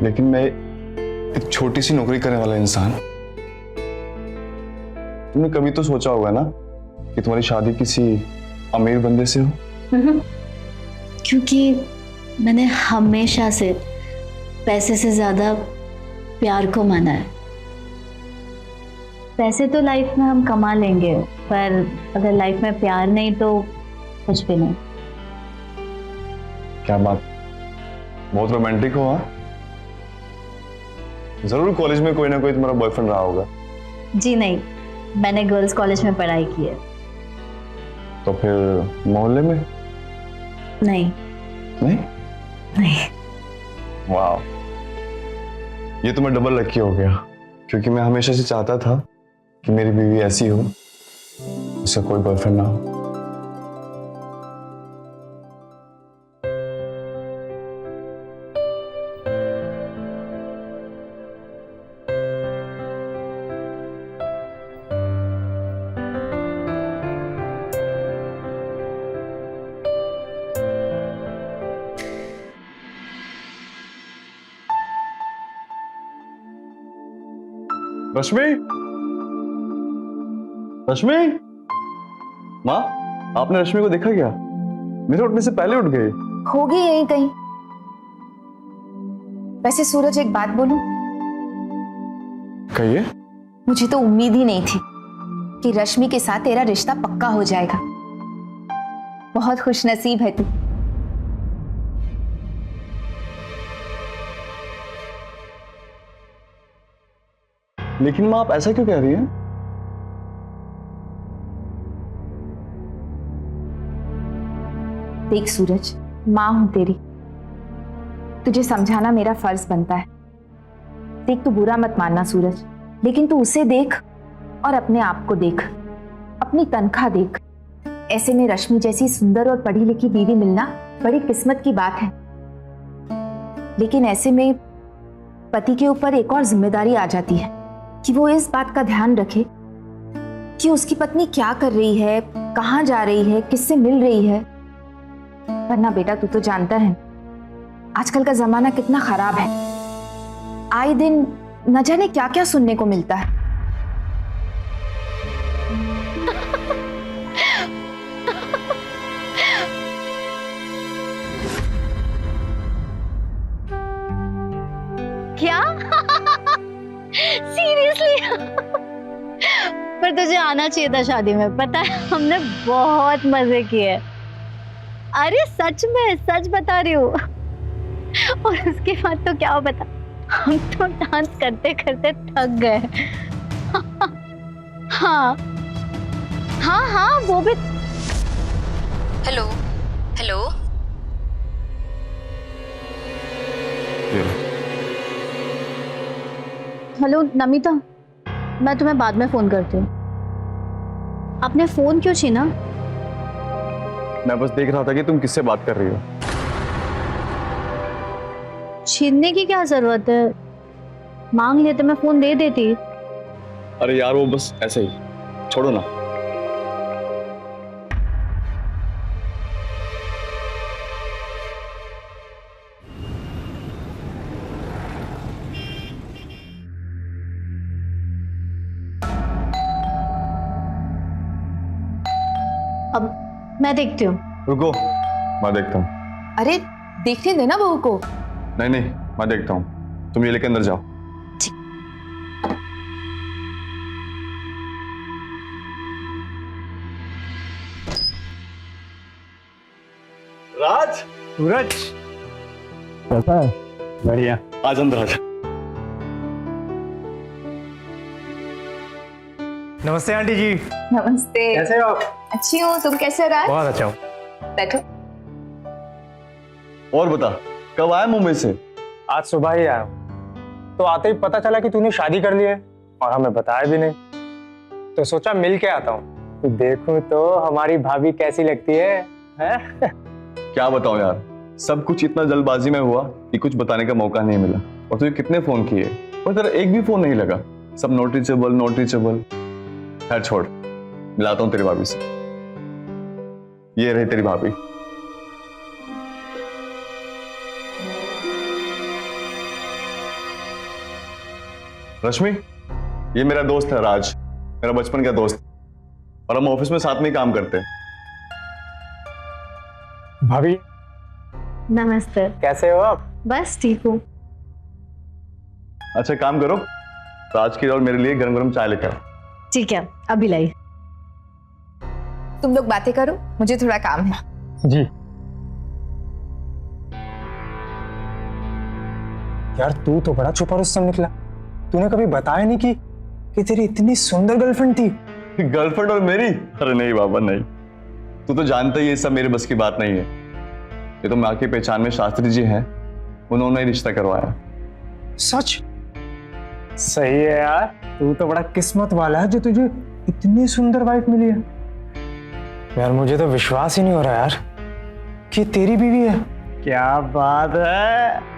लेकिन मैं एक छोटी सी नौकरी करने वाला इंसान, तुमने कभी तो सोचा होगा ना कि तुम्हारी शादी किसी अमीर बंदे से हो? क्योंकि मैंने हमेशा से पैसे से ज्यादा प्यार को माना है। पैसे तो लाइफ में हम कमा लेंगे, पर अगर लाइफ में प्यार नहीं तो कुछ भी नहीं। क्या बात, बहुत रोमांटिक हो। हाँ, जरूर कॉलेज में कोई ना कोई तुम्हारा बॉयफ्रेंड रहा होगा। जी नहीं, मैंने गर्ल्स कॉलेज में पढ़ाई की है। तो फिर मोहल्ले में? नहीं नहीं? नहीं। वाह, ये तो मैं डबल लकी हो गया, क्योंकि मैं हमेशा से चाहता था कि मेरी बीवी ऐसी हो जिसका कोई बॉयफ्रेंड ना हो। रश्मि, रश्मि, माँ, आपने रश्मि को देखा क्या? मेरे उठने से पहले उठ गए। होगी यहीं कहीं। वैसे सूरज, एक बात बोलूं? कहिए। मुझे तो उम्मीद ही नहीं थी कि रश्मि के साथ तेरा रिश्ता पक्का हो जाएगा। बहुत खुशनसीब है तू। लेकिन माँ, आप ऐसा क्यों कह रही हैं? देख सूरज, माँ हूं तेरी, तुझे समझाना मेरा फर्ज बनता है। देख, तू बुरा मत मानना सूरज, लेकिन तू उसे देख और अपने आप को देख, अपनी तनख्वाह देख। ऐसे में रश्मि जैसी सुंदर और पढ़ी लिखी बीवी मिलना बड़ी किस्मत की बात है। लेकिन ऐसे में पति के ऊपर एक और जिम्मेदारी आ जाती है कि वो इस बात का ध्यान रखे कि उसकी पत्नी क्या कर रही है, कहाँ जा रही है, किससे मिल रही है। वरना बेटा, तू तो जानता है आजकल का जमाना कितना खराब है। आए दिन न जाने क्या क्या सुनने को मिलता है। क्या? सीरियसली? पर तुझे आना चाहिए था शादी में, पता है हमने बहुत मजे किए। अरे सच में, सच बता रही हूँ। और उसके बाद तो क्या बता, हम तो डांस करते करते थक गए। हाँ हाँ हाँ, वो भी। Hello hello. हेलो नमिता, मैं तुम्हें बाद में फोन करती हूँ। आपने फोन क्यों छीना? मैं बस देख रहा था कि तुम किससे बात कर रही हो। छीनने की क्या जरूरत है? मांग लेते, मैं फोन दे देती। अरे यार, वो बस ऐसे ही, छोड़ो ना। अब मैं देखती हूँ। रुको, मैं देखता हूँ। अरे देखने देना बहू को। नहीं नहीं, मैं देखता हूँ, तुम ये लेके अंदर जाओ। राज, सूरज, कैसा है? बढ़िया। आज अंदर आजा। नमस्ते आंटी जी। नमस्ते। कैसे हो आप? अच्छी हूँ, तुम कैसे हो राज? बहुत अच्छा हूँ। बैठो। और बता, कब आया मुंबई से? आज सुबह ही आया हूँ। तो आते ही पता चला कि तूने शादी कर ली है और हमें बताया भी नहीं, तो सोचा मिल के आता हूँ, देखूं तो हमारी भाभी कैसी लगती है, हैं? क्या बताऊं यार, सब कुछ इतना जल्दबाजी में हुआ कि कुछ बताने का मौका नहीं मिला। और तुझे कितने फोन किए और तेरा एक भी फोन नहीं लगा, सब नॉट रीचेबल नॉट रीचेबल। खैर छोड़, मिलाता हूं तेरी भाभी से। ये रही तेरी भाभी। रश्मि, ये मेरा दोस्त है राज, मेरा बचपन का दोस्त, और हम ऑफिस में साथ में ही काम करते हैं। भाभी नमस्ते। कैसे हो आप? बस ठीक हूँ। अच्छा काम करो, राज की और मेरे लिए गरम गरम चाय लेकर आओ। ठीक है, अभी लाई। तुम लोग बातें करो, मुझे थोड़ा काम है। जी। यार तू तो बड़ा छुपा रुस्तम निकला। तूने कभी बताया नहीं कि तेरी इतनी सुंदर गर्लफ्रेंड थी। गर्लफ्रेंड और मेरी? अरे नहीं बाबा नहीं, तू तो जानता ही ये सब मेरे बस की बात नहीं है। ये तो माँ की पहचान में शास्त्री जी हैं, उन्होंने रिश्ता करवाया। सच? सही है यार, तू तो बड़ा किस्मत वाला है जो तुझे इतनी सुंदर वाइफ मिली है। यार मुझे तो विश्वास ही नहीं हो रहा यार कि तेरी बीवी है। क्या बात है।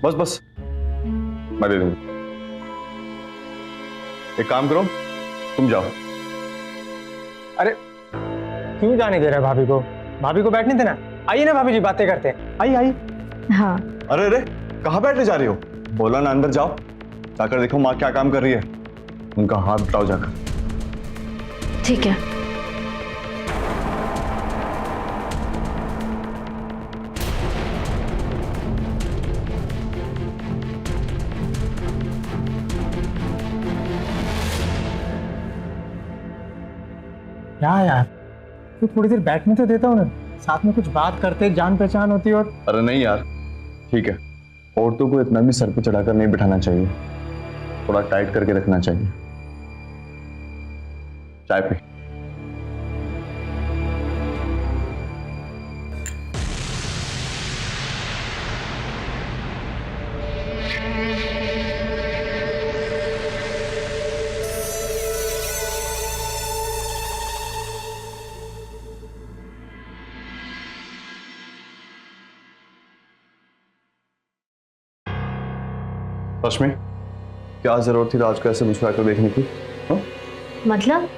बस बस, मैं दे दूंगा। एक काम करो, तुम जाओ। अरे क्यों जाने दे रहा है भाभी को? भाभी को बैठने देना। आइए ना भाभी जी, बातें करते हैं। आइए आइए। हाँ अरे अरे, कहाँ बैठने जा रही हो? बोला ना अंदर जाओ, जाकर देखो माँ क्या काम कर रही है। उनका हाथ बताओ जाकर। ठीक है। क्या यार, तू थोड़ी देर बैठने तो देता हूँ ना, साथ में कुछ बात करते, जान पहचान होती। और अरे नहीं यार, ठीक है, औरतों को इतना भी सर पे चढ़ाकर नहीं बिठाना चाहिए, थोड़ा टाइट करके रखना चाहिए। चाय पी। रश्मि, क्या जरूरत थी राज को ऐसे मुस्कुराकर देखने की? हाँ? मतलब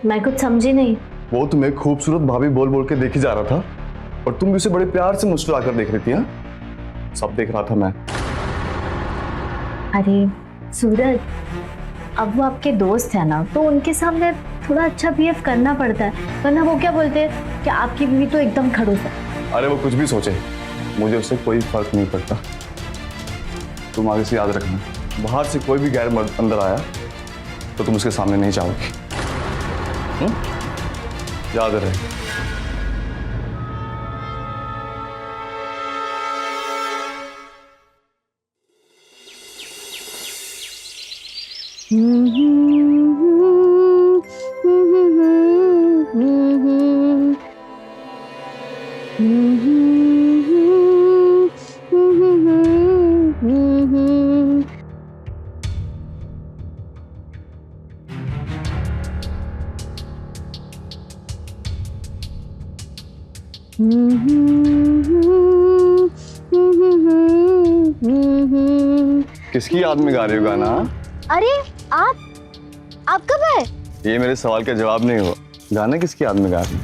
मैं कुछ समझी नहीं। वो तुम्हें खूबसूरत भाभी बोल बोल के देखी जा रहा था और तुम भी उसे बड़े प्यार से मुस्कुराकर देख रही थी। हाँ? सब देख रहा था मैं। अरे सूरज, अब वो आपके दोस्त है ना, तो उनके सामने थोड़ा अच्छा बिहेव करना पड़ता है, वरना वो क्या बोलते हैं कि आपकी बीवी तो एकदम खड़ूस है। अरे वो कुछ भी सोचे, मुझे उससे कोई फर्क नहीं पड़ता। तुम आगे से याद रखना, बाहर से कोई भी गैर मर्द अंदर आया तो तुम उसके सामने नहीं जाओगी। याद रहे। किसकी याद में गा रही हो गाना? अरे आप कब आए? ये मेरे सवाल का जवाब नहीं हुआ। गाना किसकी याद में गा रही हो?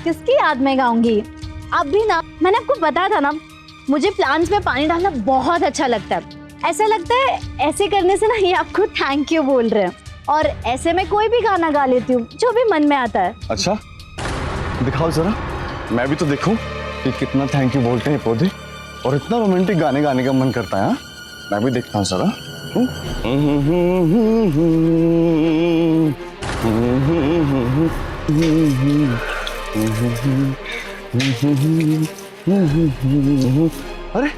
किसकी याद में गाऊंगी? आप भी ना, मैंने आपको बताया था ना, मुझे प्लांट्स में पानी डालना बहुत अच्छा लगता है। ऐसा लगता है ऐसे करने से ना ये आपको थैंक यू बोल रहे हैं, और ऐसे में कोई भी गाना गा लेती हूँ जो भी मन में आता है। अच्छा, दिखाओ जरा, मैं भी तो देखूं कि कितना थैंक यू बोलते हैं पौधे, और इतना रोमांटिक गाने गाने का मन करता है। मैं भी देखता हूँ जरा। अरे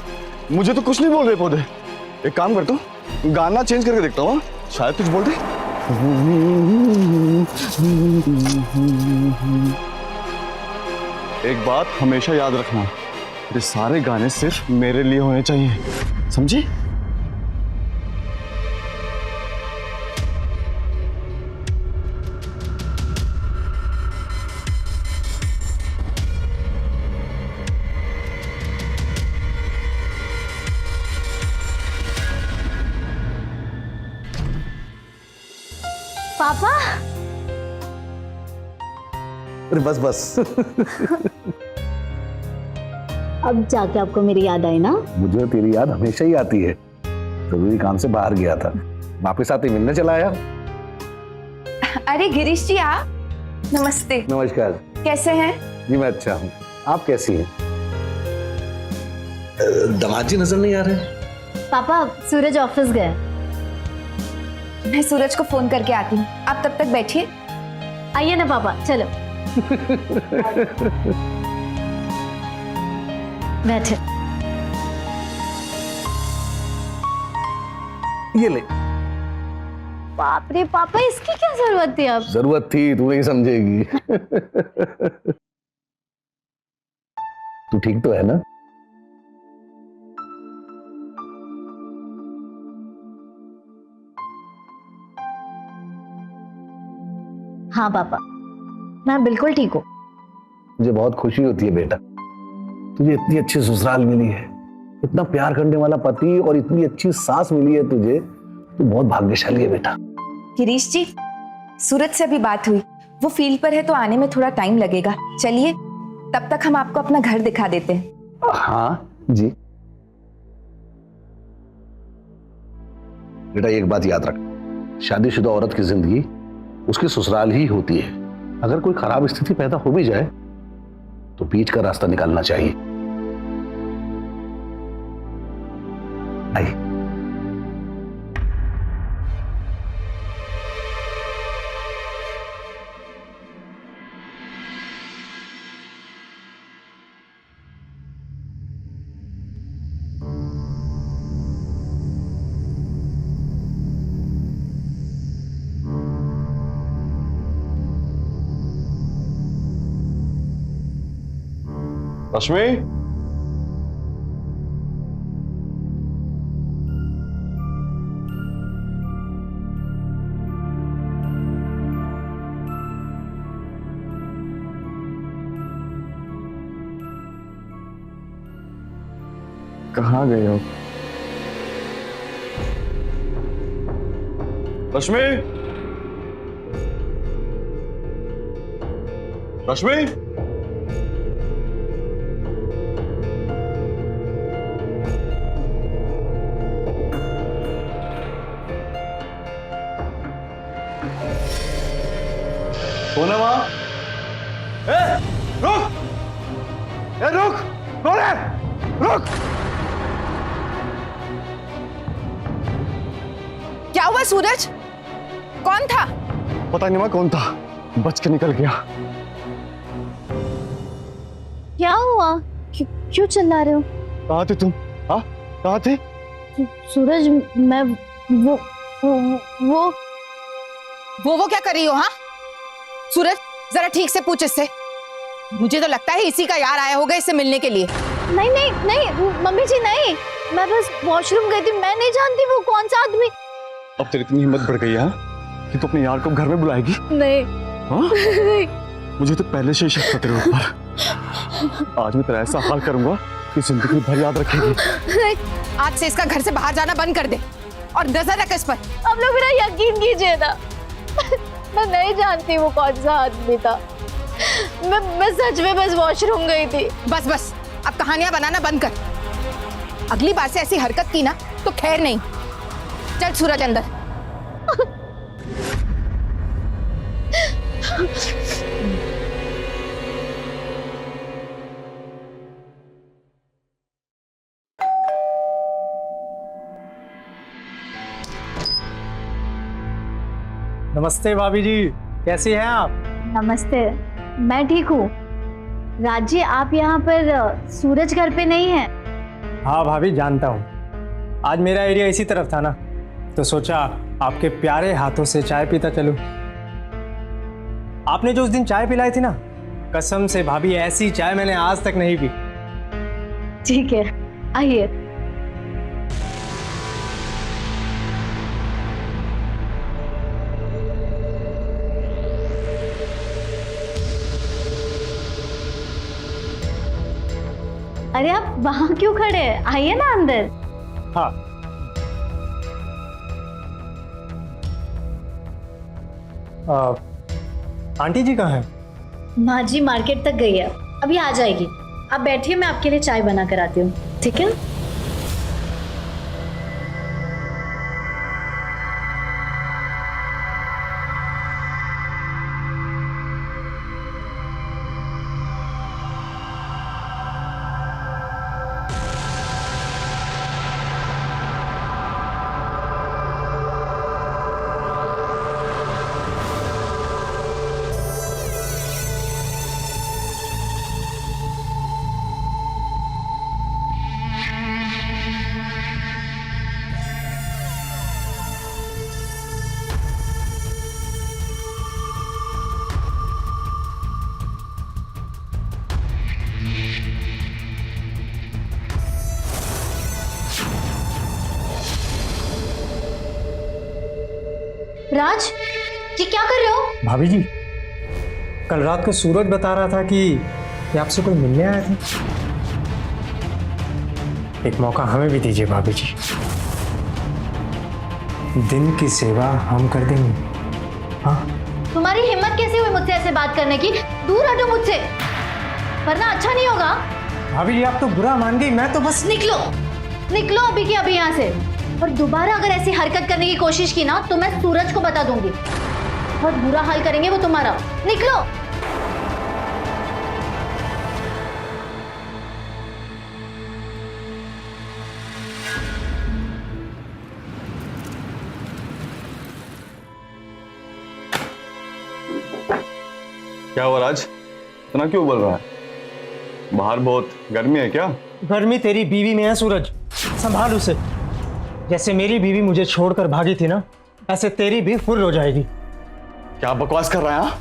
मुझे तो कुछ नहीं बोल रहे पौधे। एक काम करता हूँ, गाना चेंज करके देखता हूँ, शायद कुछ बोल दे। एक बात हमेशा याद रखना, ये सारे गाने सिर्फ मेरे लिए होने चाहिए, समझी? पापा, अरे बस बस। अब जाके आपको मेरी याद आई ना? मुझे तेरी याद हमेशा ही आती है। जरूरी काम से बाहर गया था, वापस आते मिलने चला आया। अरे गिरीश जी आप, नमस्ते। नमस्कार। कैसे हैं? जी मैं अच्छा हूँ, आप कैसी हैं? दामाद जी नजर नहीं आ रहे? पापा सूरज ऑफिस गए। मैं सूरज को फोन करके आती हूँ, आप तब तक बैठिए। आइए ना पापा, चलो बैठे। ये ले। बाप रे पापा, इसकी क्या जरूरत थी? अब जरूरत थी, तू नहीं समझेगी। तू ठीक तो है ना? हाँ पापा, मैं बिल्कुल ठीक हूँ। मुझे बहुत खुशी होती है बेटा, तुझे इतनी अच्छी ससुराल मिली है, इतना प्यार करने वाला पति और इतनी अच्छी सास मिली है तुझे। तू बहुत भाग्यशाली है बेटा। गिरीश जी, सूरज से अभी बात हुई, वो फील्ड पर है तो आने में थोड़ा टाइम लगेगा। चलिए तब तक हम आपको अपना घर दिखा देते हैं। हाँ जी। बेटा एक बात याद रख, शादीशुदा औरत की जिंदगी उसकी ससुराल ही होती है। अगर कोई खराब स्थिति पैदा हो भी जाए तो बीच का रास्ता निकालना चाहिए। आइए। रश्मि, कहाँ गए हो? रश्मि, रश्मि, कौन है वहां? रुक! रुक! कौन है? रुक! क्या हुआ सूरज? कौन था? पता नहीं मैं कौन था, बच के निकल गया। क्या हुआ? क्यों चिल्ला रहे हो? कहाँ थे तुम? हाँ, कहाँ थे? सूरज, मैं वो क्या कर रही हो? हाँ सूरज, जरा ठीक से पूछ इससे। मुझे तो लगता है इसी का यार आया होगा इससे मिलने के लिए। नहीं नहीं नहीं मम्मी जी, नहीं, मैं बस वॉशरूम गई थी, मैं नहीं जानती वो कौन सा आदमी। अब तेरी इतनी हिम्मत बढ़ गई है कि तू अपने यार को घर में बुलाएगी? नहीं। हाँ? मुझे तो पहले से ही शक था तेरे ऊपर। आज मैं तेरा ऐसा हाल करूंगा कि जिंदगी भर याद रखेगी। आज से इसका घर से बाहर जाना बंद कर दे और नजर रख इस पर। आप लोग मेरा यकीन कीजिए ना, मैं नहीं जानती वो कौन सा आदमी था। मैं सच में बस वॉशरूम गई थी। बस बस, अब कहानियां बनाना बंद कर। अगली बार से ऐसी हरकत की ना तो खैर नहीं। चल सूरज अंदर। नमस्ते भाभी जी, कैसी हैं आप? नमस्ते, मैं ठीक हूँ। राज जी, आप यहाँ पर सूरज घर पे नहीं है? हाँ भाभी, जानता हूँ। आज मेरा एरिया इसी तरफ था ना, तो सोचा आपके प्यारे हाथों से चाय पीता चलूं। आपने जो उस दिन चाय पिलाई थी ना, कसम से भाभी ऐसी चाय मैंने आज तक नहीं पी। ठीक है, आइए। अरे आप वहां क्यों खड़े हैं? आइए ना अंदर। हाँ। आंटी जी कहाँ हैं? माँ जी मार्केट तक गई है, अभी आ जाएगी। आप बैठिए, मैं आपके लिए चाय बना कर आती हूँ, ठीक है? राज, ये क्या कर रहे हो? भाभी जी, कल रात को सूरज बता रहा था कि आपसे कोई मिलने आया था। एक मौका हमें भी दीजिए भाभी जी, दिन की सेवा हम कर देंगे। हाँ, तुम्हारी तुम्हारी हिम्मत कैसे हुई मुझसे ऐसे बात करने की? दूर हटो मुझसे, वरना अच्छा नहीं होगा। भाभी जी आप तो बुरा मान गई, मैं तो बस निकलो, निकलो अभी की अभी यहाँ से। और दोबारा अगर ऐसी हरकत करने की कोशिश की ना तो मैं सूरज को बता दूंगी। बहुत बुरा हाल करेंगे वो तुम्हारा। निकलो। क्या हुआ राज, इतना क्यों बोल रहा है? बाहर बहुत गर्मी है क्या? गर्मी तेरी बीवी में है सूरज, संभाल उसे। जैसे मेरी बीवी मुझे छोड़कर भागी थी ना, ऐसे तेरी भी फुल हो जाएगी। क्या बकवास कर रहा है? हाँ?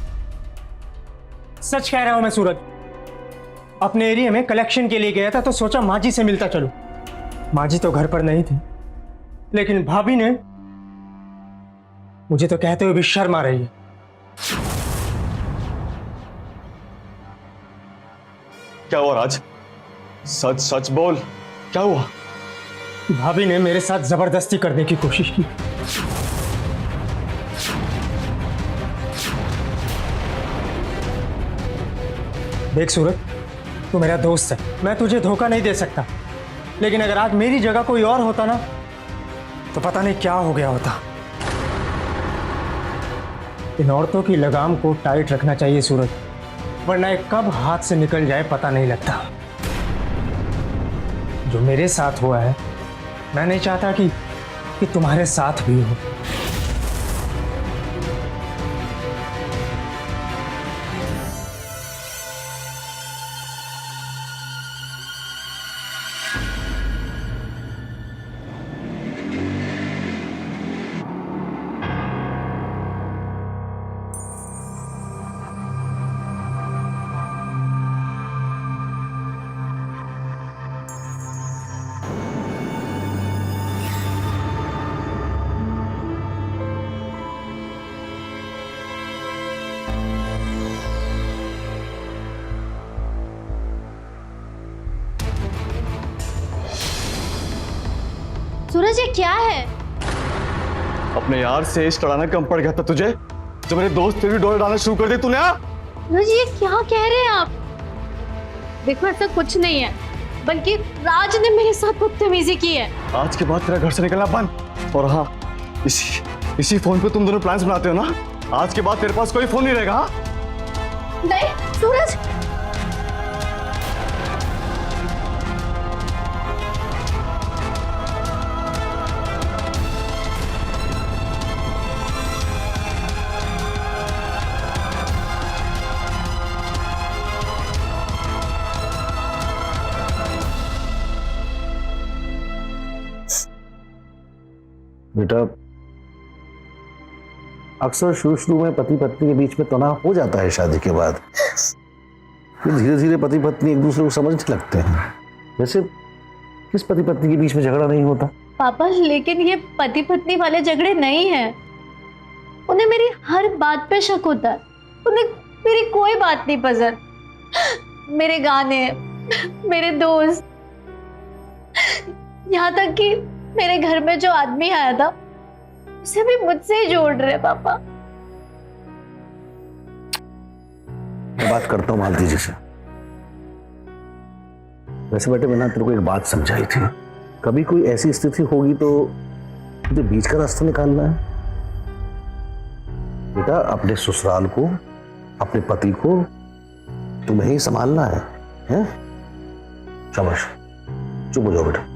सच कह रहा हूं मैं सूरज। अपने एरिया में कलेक्शन के लिए गया था तो सोचा माँ जी से मिलता चलूं। माँ जी तो घर पर नहीं थी, लेकिन भाभी ने मुझे तो कहते हुए भी शर्म आ रही है। क्या हुआ राज? सच सच बोल, क्या हुआ? भाभी ने मेरे साथ जबरदस्ती करने की कोशिश की। देख सूरज, तू मेरा दोस्त है, मैं तुझे धोखा नहीं दे सकता, लेकिन अगर आज मेरी जगह कोई और होता ना तो पता नहीं क्या हो गया होता। इन औरतों की लगाम को टाइट रखना चाहिए सूरज, वरना ये कब हाथ से निकल जाए पता नहीं लगता। जो मेरे साथ हुआ है, मैं नहीं चाहता कि तुम्हारे साथ भी हो। सूरज ये क्या है? अपने यार से इश्क लड़ाना कम पड़ गया था तुझे, जो मेरे दोस्त तेरी डोर डालना शुरू कर दी तूने। सूरज ये क्या कह रहे हैं आप? देखो ऐसा कुछ नहीं है, बल्कि राज ने मेरे साथ बदतमीजी की है। आज के बाद तेरा घर से निकलना बंद। और हाँ, इसी फोन पे तुम दोनों प्लान्स बनाते हो ना? आज के बाद तेरे पास कोई फोन नहीं रहेगा। हाँ? नहीं सूरज, बेटा, अक्सर शुरू में पति पत्नी के बीच में तनाव हो जाता है शादी के बाद। फिर धीरे धीरे पति पत्नी एक दूसरे को समझने लगते हैं। वैसे किस पति पत्नी के बीच में झगड़ा नहीं होता? पापा लेकिन ये पति पत्नी वाले झगड़े नहीं हैं। उन्हें मेरी हर बात पे शक होता है, उन्हें मेरी कोई बात नहीं पसंद। मेरे गाने, मेरे दोस्त, यहाँ तक कि मेरे घर में जो आदमी आया था उसे भी मुझसे ही जोड़ रहे पापा। मैं बात करता हूँ मालती जी से। वैसे बेटे, मैंने तेरे को एक बात समझाई थी, कभी कोई ऐसी स्थिति होगी तो तुझे बीच का रास्ता निकालना है। बेटा, अपने ससुराल को, अपने पति को तुम्हें ही संभालना है, हैं? शाबाश, चुप हो जाओ बेटा।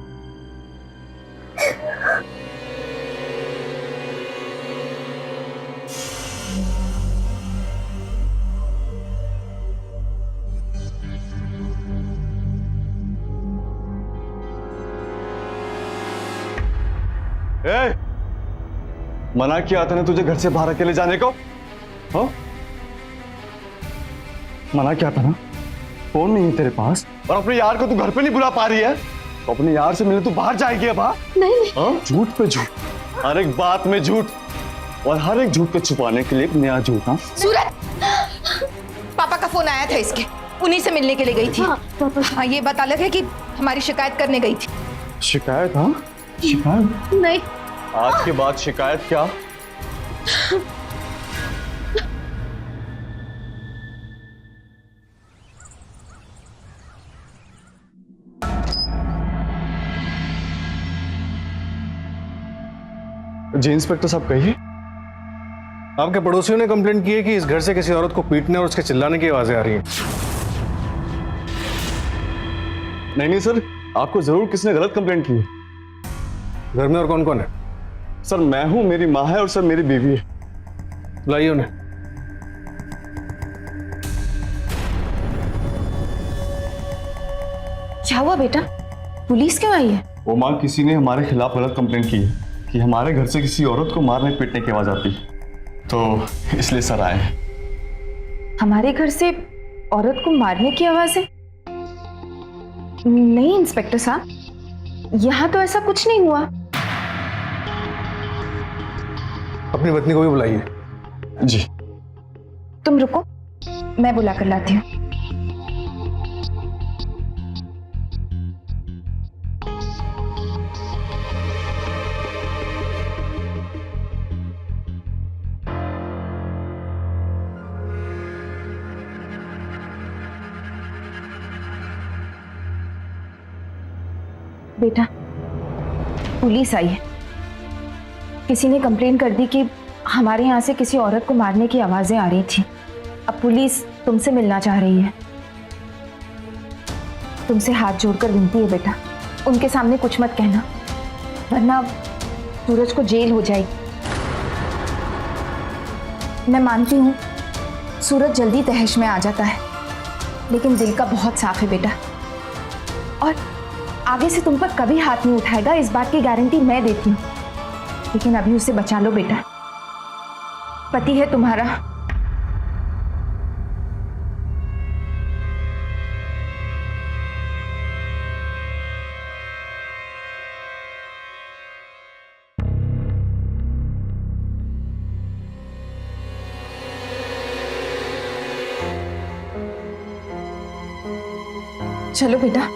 ए, मना किया था ना तुझे घर से बाहर अकेले जाने को? हाँ? मना किया था ना? फोन नहीं है तेरे पास और अपने यार को तू घर पे नहीं बुला पा रही है, तो अपने यार से मिलने तू बाहर जाएगी अब? हाँ? नहीं। हाँ? झूठ पे झूठ, हर एक बात में झूठ, और हर एक झूठ को छुपाने के लिए एक नया झूठ। हाँ? सूरज, पापा का फोन आया था इसके, उन्हीं से मिलने के लिए गई थी। हाँ, ये बात अलग है कि हमारी शिकायत करने गई थी। शिकायत? हाँ, शिकायत नहीं। आज के बाद शिकायत क्या? जी इंस्पेक्टर साहब कहिए। आपके पड़ोसियों ने कंप्लेंट की है कि इस घर से किसी औरत को पीटने और उसके चिल्लाने की आवाजें आ रही हैं। नहीं सर, आपको जरूर किसने गलत कंप्लेंट की है। घर में और कौन कौन है? सर मैं हूं, मेरी माँ है और सर मेरी बीवी है। लाइए उन्हें। क्या हुआ बेटा, पुलिस क्यों आई है? वो माँ, किसी ने हमारे खिलाफ गलत कंप्लेंट की है कि हमारे घर से किसी औरत को मारने पीटने की आवाज आती है, तो इसलिए सर आए हैं। हमारे घर से औरत को मारने की आवाज है? नहीं इंस्पेक्टर साहब, यहाँ तो ऐसा कुछ नहीं हुआ। अपनी पत्नी को भी बुलाइए। जी। तुम रुको, मैं बुला कर लाती हूँ। बेटा, पुलिस आई है। किसी ने कंप्लेन कर दी कि हमारे यहाँ से किसी औरत को मारने की आवाजें आ रही थी। अब पुलिस तुमसे मिलना चाह रही है। तुमसे हाथ जोड़कर विनती है बेटा, उनके सामने कुछ मत कहना, वरना सूरज को जेल हो जाएगी। मैं मानती हूँ सूरज जल्दी तहश में आ जाता है, लेकिन दिल का बहुत साफ है बेटा, और आगे से तुम पर कभी हाथ नहीं उठाएगा, इस बात की गारंटी मैं देती हूँ। लेकिन अभी उसे बचा लो बेटा, पति है तुम्हारा। चलो बेटा।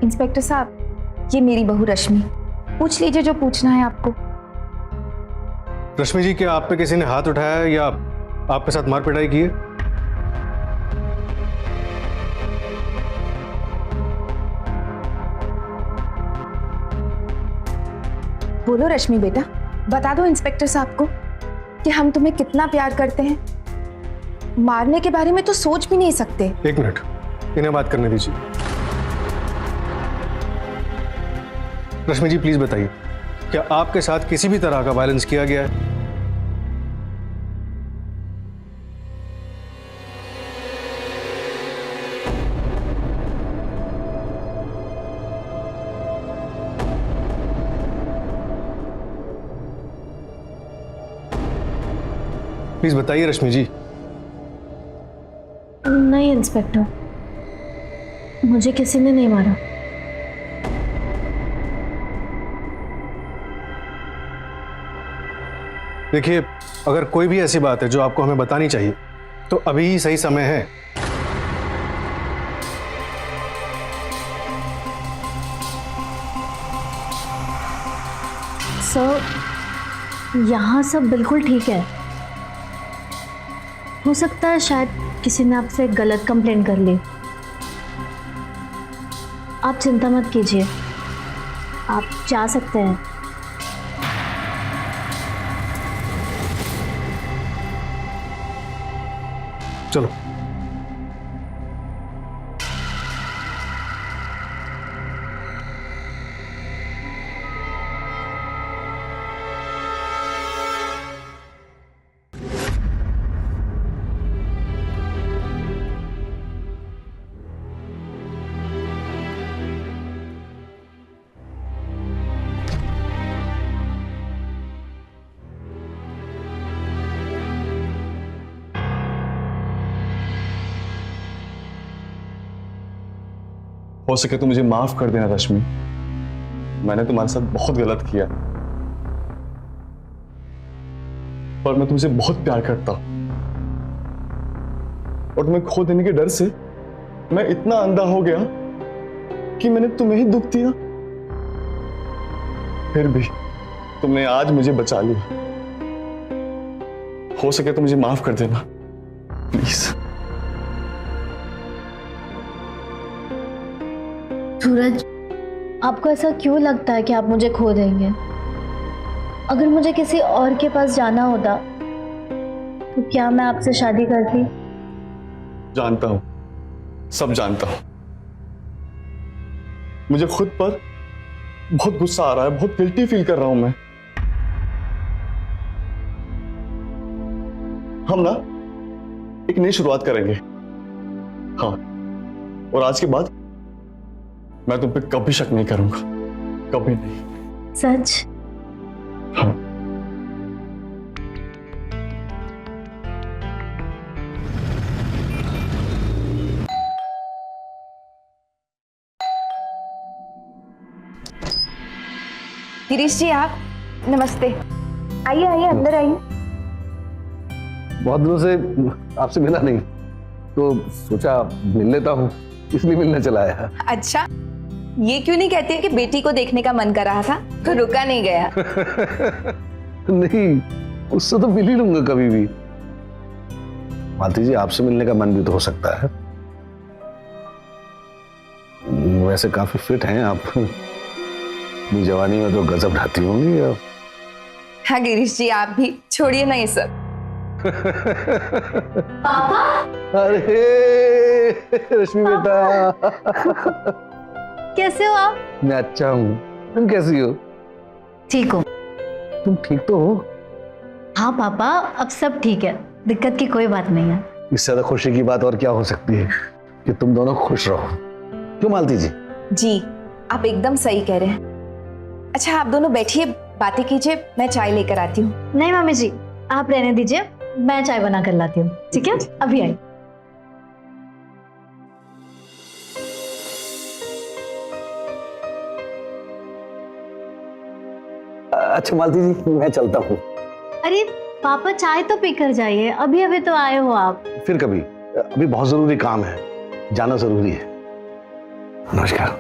इंस्पेक्टर साहब, ये मेरी बहू रश्मि, पूछ लीजिए जो पूछना है आपको। रश्मि जी, क्या आप पे किसी ने हाथ उठाया है या आपके साथ मार पिटाई की है? बोलो रश्मि बेटा, बता दो इंस्पेक्टर साहब को कि हम तुम्हें कितना प्यार करते हैं। मारने के बारे में तो सोच भी नहीं सकते। एक मिनट, इन्हें बात करने दीजिए। रश्मि जी प्लीज बताइए, क्या आपके साथ किसी भी तरह का वायलेंस किया गया है? प्लीज बताइए रश्मि जी। नहीं इंस्पेक्टर, मुझे किसी ने नहीं मारा। देखिए, अगर कोई भी ऐसी बात है जो आपको हमें बतानी चाहिए तो अभी ही सही समय है। सर, यहाँ सब बिल्कुल ठीक है। हो सकता है शायद किसी ने आपसे गलत कंप्लेंट कर ली। आप चिंता मत कीजिए, आप जा सकते हैं। चलो। हो सके तो मुझे माफ कर देना रश्मि, मैंने तुम्हारे साथ बहुत गलत किया, पर मैं तुमसे बहुत प्यार करता हूं और तुम्हें खो देने के डर से मैं इतना अंधा हो गया कि मैंने तुम्हें ही दुख दिया। फिर भी तुमने आज मुझे बचा लिया। हो सके तो मुझे माफ कर देना प्लीज। सूरज, आपको ऐसा क्यों लगता है कि आप मुझे खो देंगे? अगर मुझे किसी और के पास जाना होता तो क्या मैं आपसे शादी करती? जानता हूं, सब जानता हूं। मुझे खुद पर बहुत गुस्सा आ रहा है, बहुत गिल्टी फील कर रहा हूं मैं। हम ना एक नई शुरुआत करेंगे। हाँ, और आज के बाद मैं तुम पे कभी शक नहीं करूंगा, कभी नहीं। सच? हाँ। गिरीश जी, आप नमस्ते। आइए आइए, अंदर आइए। बहुत दिनों से आपसे मिला नहीं, तो सोचा मिल लेता हूँ, इसलिए मिलने चला आया। अच्छा, ये क्यों नहीं कहते कि बेटी को देखने का मन कर रहा था तो रुका नहीं गया? नहीं, उससे तो मिल ही लूंगा कभी भी। मालती जी, आपसे मिलने का मन भी तो हो सकता है। वैसे काफी फिट हैं आप, अपनी जवानी में तो गजब ढाती होंगी। हाँ गिरीश जी, आप भी छोड़िए ना ये सब। पापा? अरे रश्मि बेटा, कैसे हो आप? मैं अच्छा हूँ, तुम कैसी हो? ठीक हो? तुम ठीक तो हो? हाँ पापा, अब सब ठीक है, दिक्कत की कोई बात नहीं है। इससे ज्यादा खुशी की बात और क्या हो सकती है कि तुम दोनों खुश रहो। क्यों मालती जी? जी, आप एकदम सही कह रहे हैं। अच्छा, आप दोनों बैठिए, बातें कीजिए, मैं चाय लेकर आती हूँ। नहीं मम्मी जी, आप रहने दीजिए, मैं चाय बना कर लाती हूँ। ठीक है, अभी आई। अच्छा मालती जी, मैं चलता हूँ। अरे पापा, चाय तो पीकर जाइए, अभी अभी तो आए हो आप। फिर कभी, अभी बहुत जरूरी काम है, जाना जरूरी है। नमस्कार।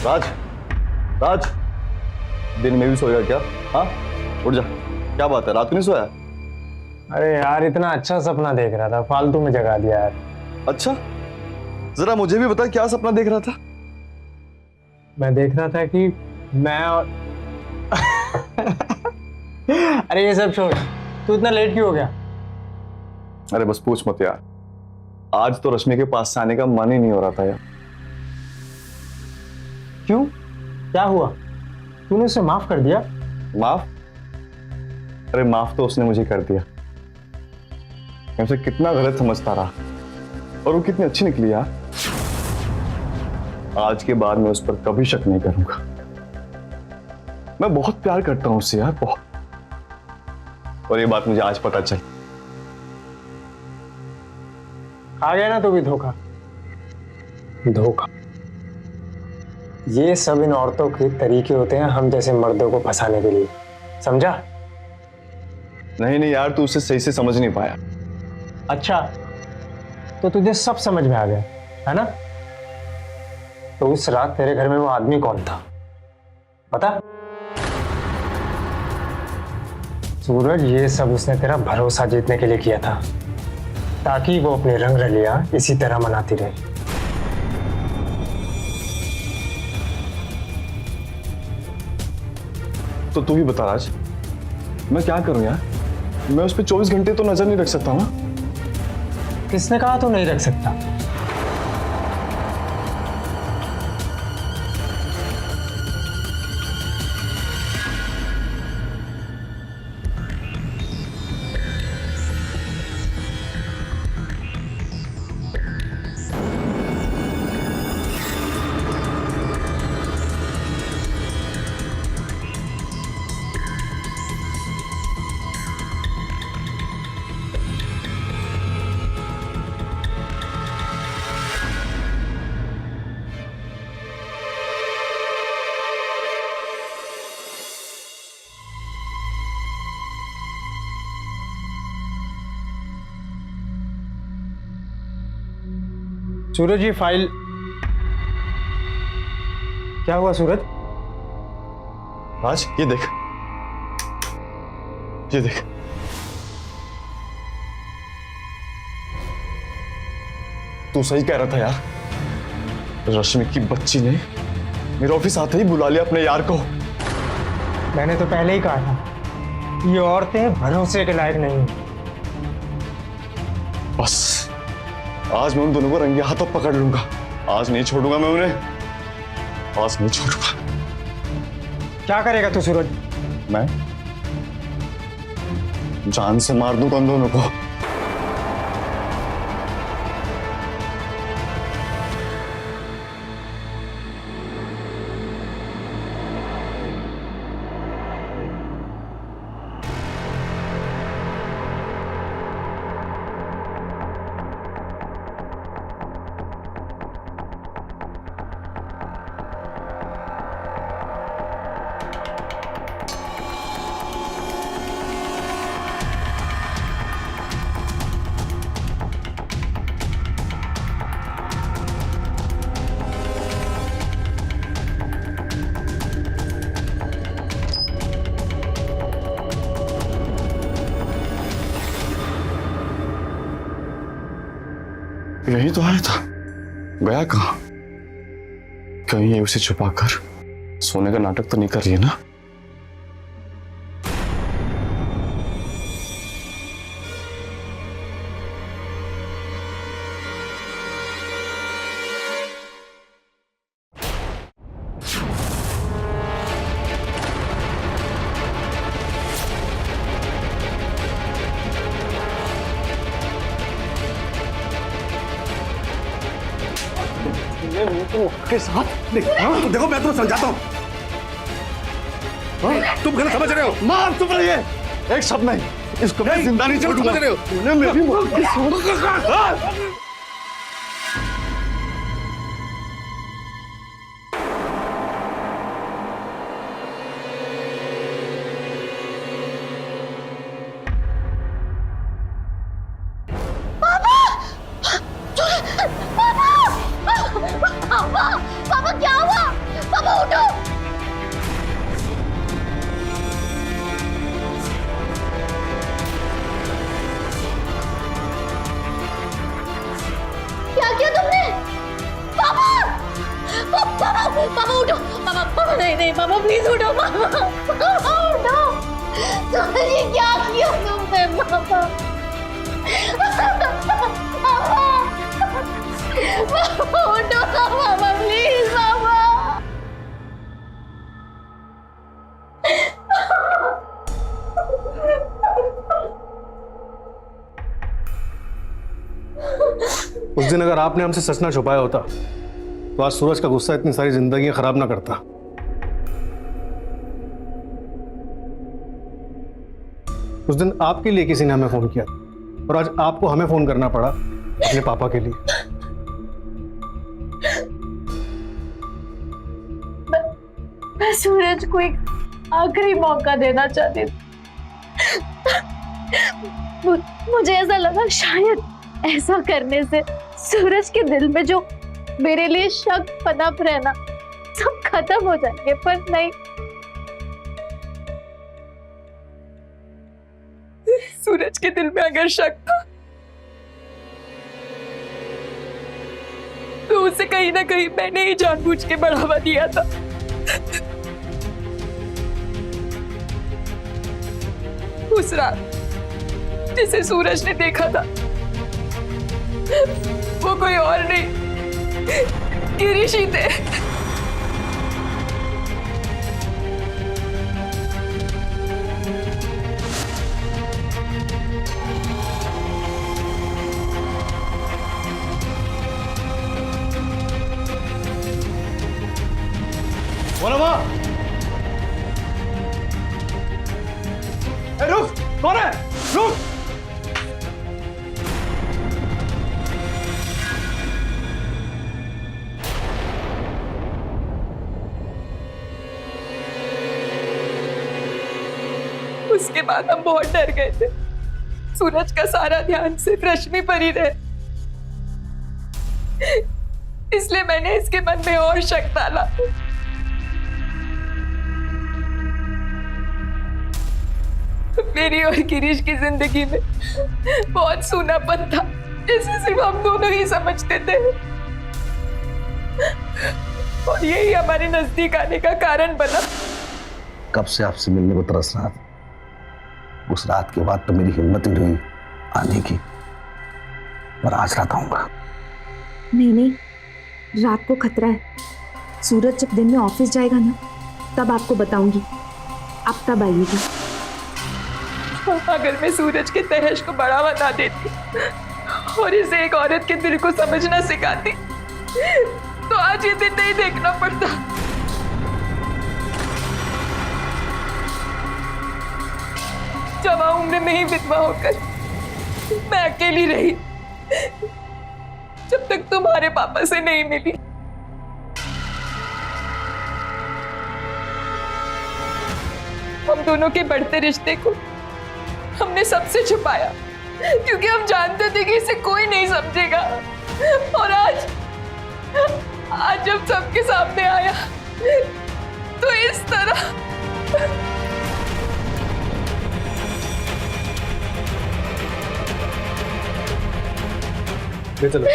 राज, राज, दिन में भी सोएगा क्या? हाँ, उठ जा। क्या बात है, रात को नहीं सोया? अरे यार, इतना अच्छा सपना देख रहा था, फालतू में जगा दिया यार। अच्छा, जरा मुझे भी बता, क्या सपना देख रहा था? मैं देख रहा था कि मैं और अरे ये सब छोड़, तू इतना लेट क्यों हो गया? अरे बस पूछ मत यार, आज तो रश्मि के पास से आने का मन ही नहीं हो रहा था यार। क्यों, क्या हुआ? तूने उसे माफ कर दिया? माफ? अरे माफ तो उसने मुझे कर दिया। मैं उसे कितना गलत समझता रहा, और वो कितनी अच्छी निकली यार। आज के बाद मैं उस पर कभी शक नहीं करूंगा। मैं बहुत प्यार करता हूं उससे यार, बहुत। और ये बात मुझे आज पता चली। आ गया ना तू भी धोखा। धोखा, ये सब इन औरतों के तरीके होते हैं हम जैसे मर्दों को फंसाने के लिए, समझा? नहीं नहीं यार, तू उसे सही से समझ नहीं पाया। अच्छा, तो तुझे सब समझ में आ गया है ना? तो उस रात तेरे घर में वो आदमी कौन था, पता? सूरज, ये सब उसने तेरा भरोसा जीतने के लिए किया था, ताकि वो अपने रंग रलियां इसी तरह मनाती रहे। तो तू ही बता राज, मैं क्या करूं यार? मैं उस पर 24 घंटे तो नजर नहीं रख सकता ना। किसने कहा तू नहीं रख सकता? सूरज, ये फाइल क्या हुआ सूरज? राज, ये देख, ये देख। तू सही कह रहा था यार, रश्मि की बच्ची ने मेरे ऑफिस आते ही बुला लिया अपने यार को। मैंने तो पहले ही कहा था, ये औरतें भरोसे के लायक नहीं। बस आज मैं उन दोनों को रंगे हाथों पकड़ लूंगा। आज नहीं छोड़ूंगा मैं उन्हें, आज नहीं छोड़ूंगा। क्या करेगा तू सूरज? मैं जान से मार दूंगा उन दोनों को। यही तो आया था, गया कहाँ? कहीं ये उसे छुपाकर सोने का नाटक तो नहीं कर रही है ना? के साथ देखो, मैं तुम्हें समझाता हूँ। तुम गलत समझ रहे हो। मां चुप रहिए, एक शब्द नहीं, इसको मैं जिंदा नहीं छोड़ूंगा। तूने मेरी पापा क्या हुआ? पापा उठो। क्या किया तुमने? पापा पापा पापा उठो। पापा पापा नहीं पापा प्लीज उठो। पापा उठो। तुमने ये क्या किया तुमने? पापा पापा उठो। पापा प्लीज पापा। उस दिन अगर आपने हमसे सच ना छुपाया होता तो आज सूरज का गुस्सा इतनी सारी जिंदगी खराब ना करता। उस दिन आपके लिए किसी ने हमें फोन किया और आज आपको हमें फोन करना पड़ा अपने पापा के लिए। मैं सूरज को एक आखिरी मौका देना चाहती थी। मुझे ऐसा लगा शायद ऐसा करने से सूरज के दिल में जो मेरे लिए शक पनप रहना सब खत्म हो जाएंगे, पर नहीं। सूरज के दिल में अगर शक था तो उसे कहीं ना कहीं मैंने ही जानबूझ के बढ़ावा दिया था। उस रात जिसे सूरज ने देखा था वो कोई और नहीं, गिरीशी थे। रुक, कौन है? रुक। उसके बाद हम बहुत डर गए थे। सूरज का सारा ध्यान सिर्फ रश्मि पर ही रहे, इसलिए मैंने इसके मन में और शक डाला। मेरी और गिरीश की जिंदगी में बहुत सूनापन था, जैसे सिर्फ हम दोनों ही समझते थे। और यही हमारे नजदीक आने का कारण बना। कब से आपसे मिलने को तरस रहा था। उस रात के बाद तो मेरी हिम्मत ही नहीं आने की, पर आज रात आऊंगा। नहीं, रात को खतरा है। सूरज जब दिन में ऑफिस जाएगा ना, तब आपको बताऊंगी, आप तब आइएगा। अगर मैं सूरज के तहश को बढ़ावा ना देती और इसे एक औरत के दिल को समझना सिखाती, तो आज ये दिन नहीं देखना पड़ता। जवान उम्र में ही विधवा होकर मैं अकेली रही, जब तक तुम्हारे पापा से नहीं मिली। हम दोनों के बढ़ते रिश्ते को हमने सबसे छुपाया, क्योंकि हम जानते थे कि इसे कोई नहीं समझेगा। और आज जब सबके सामने आया तो इस तरह। चलो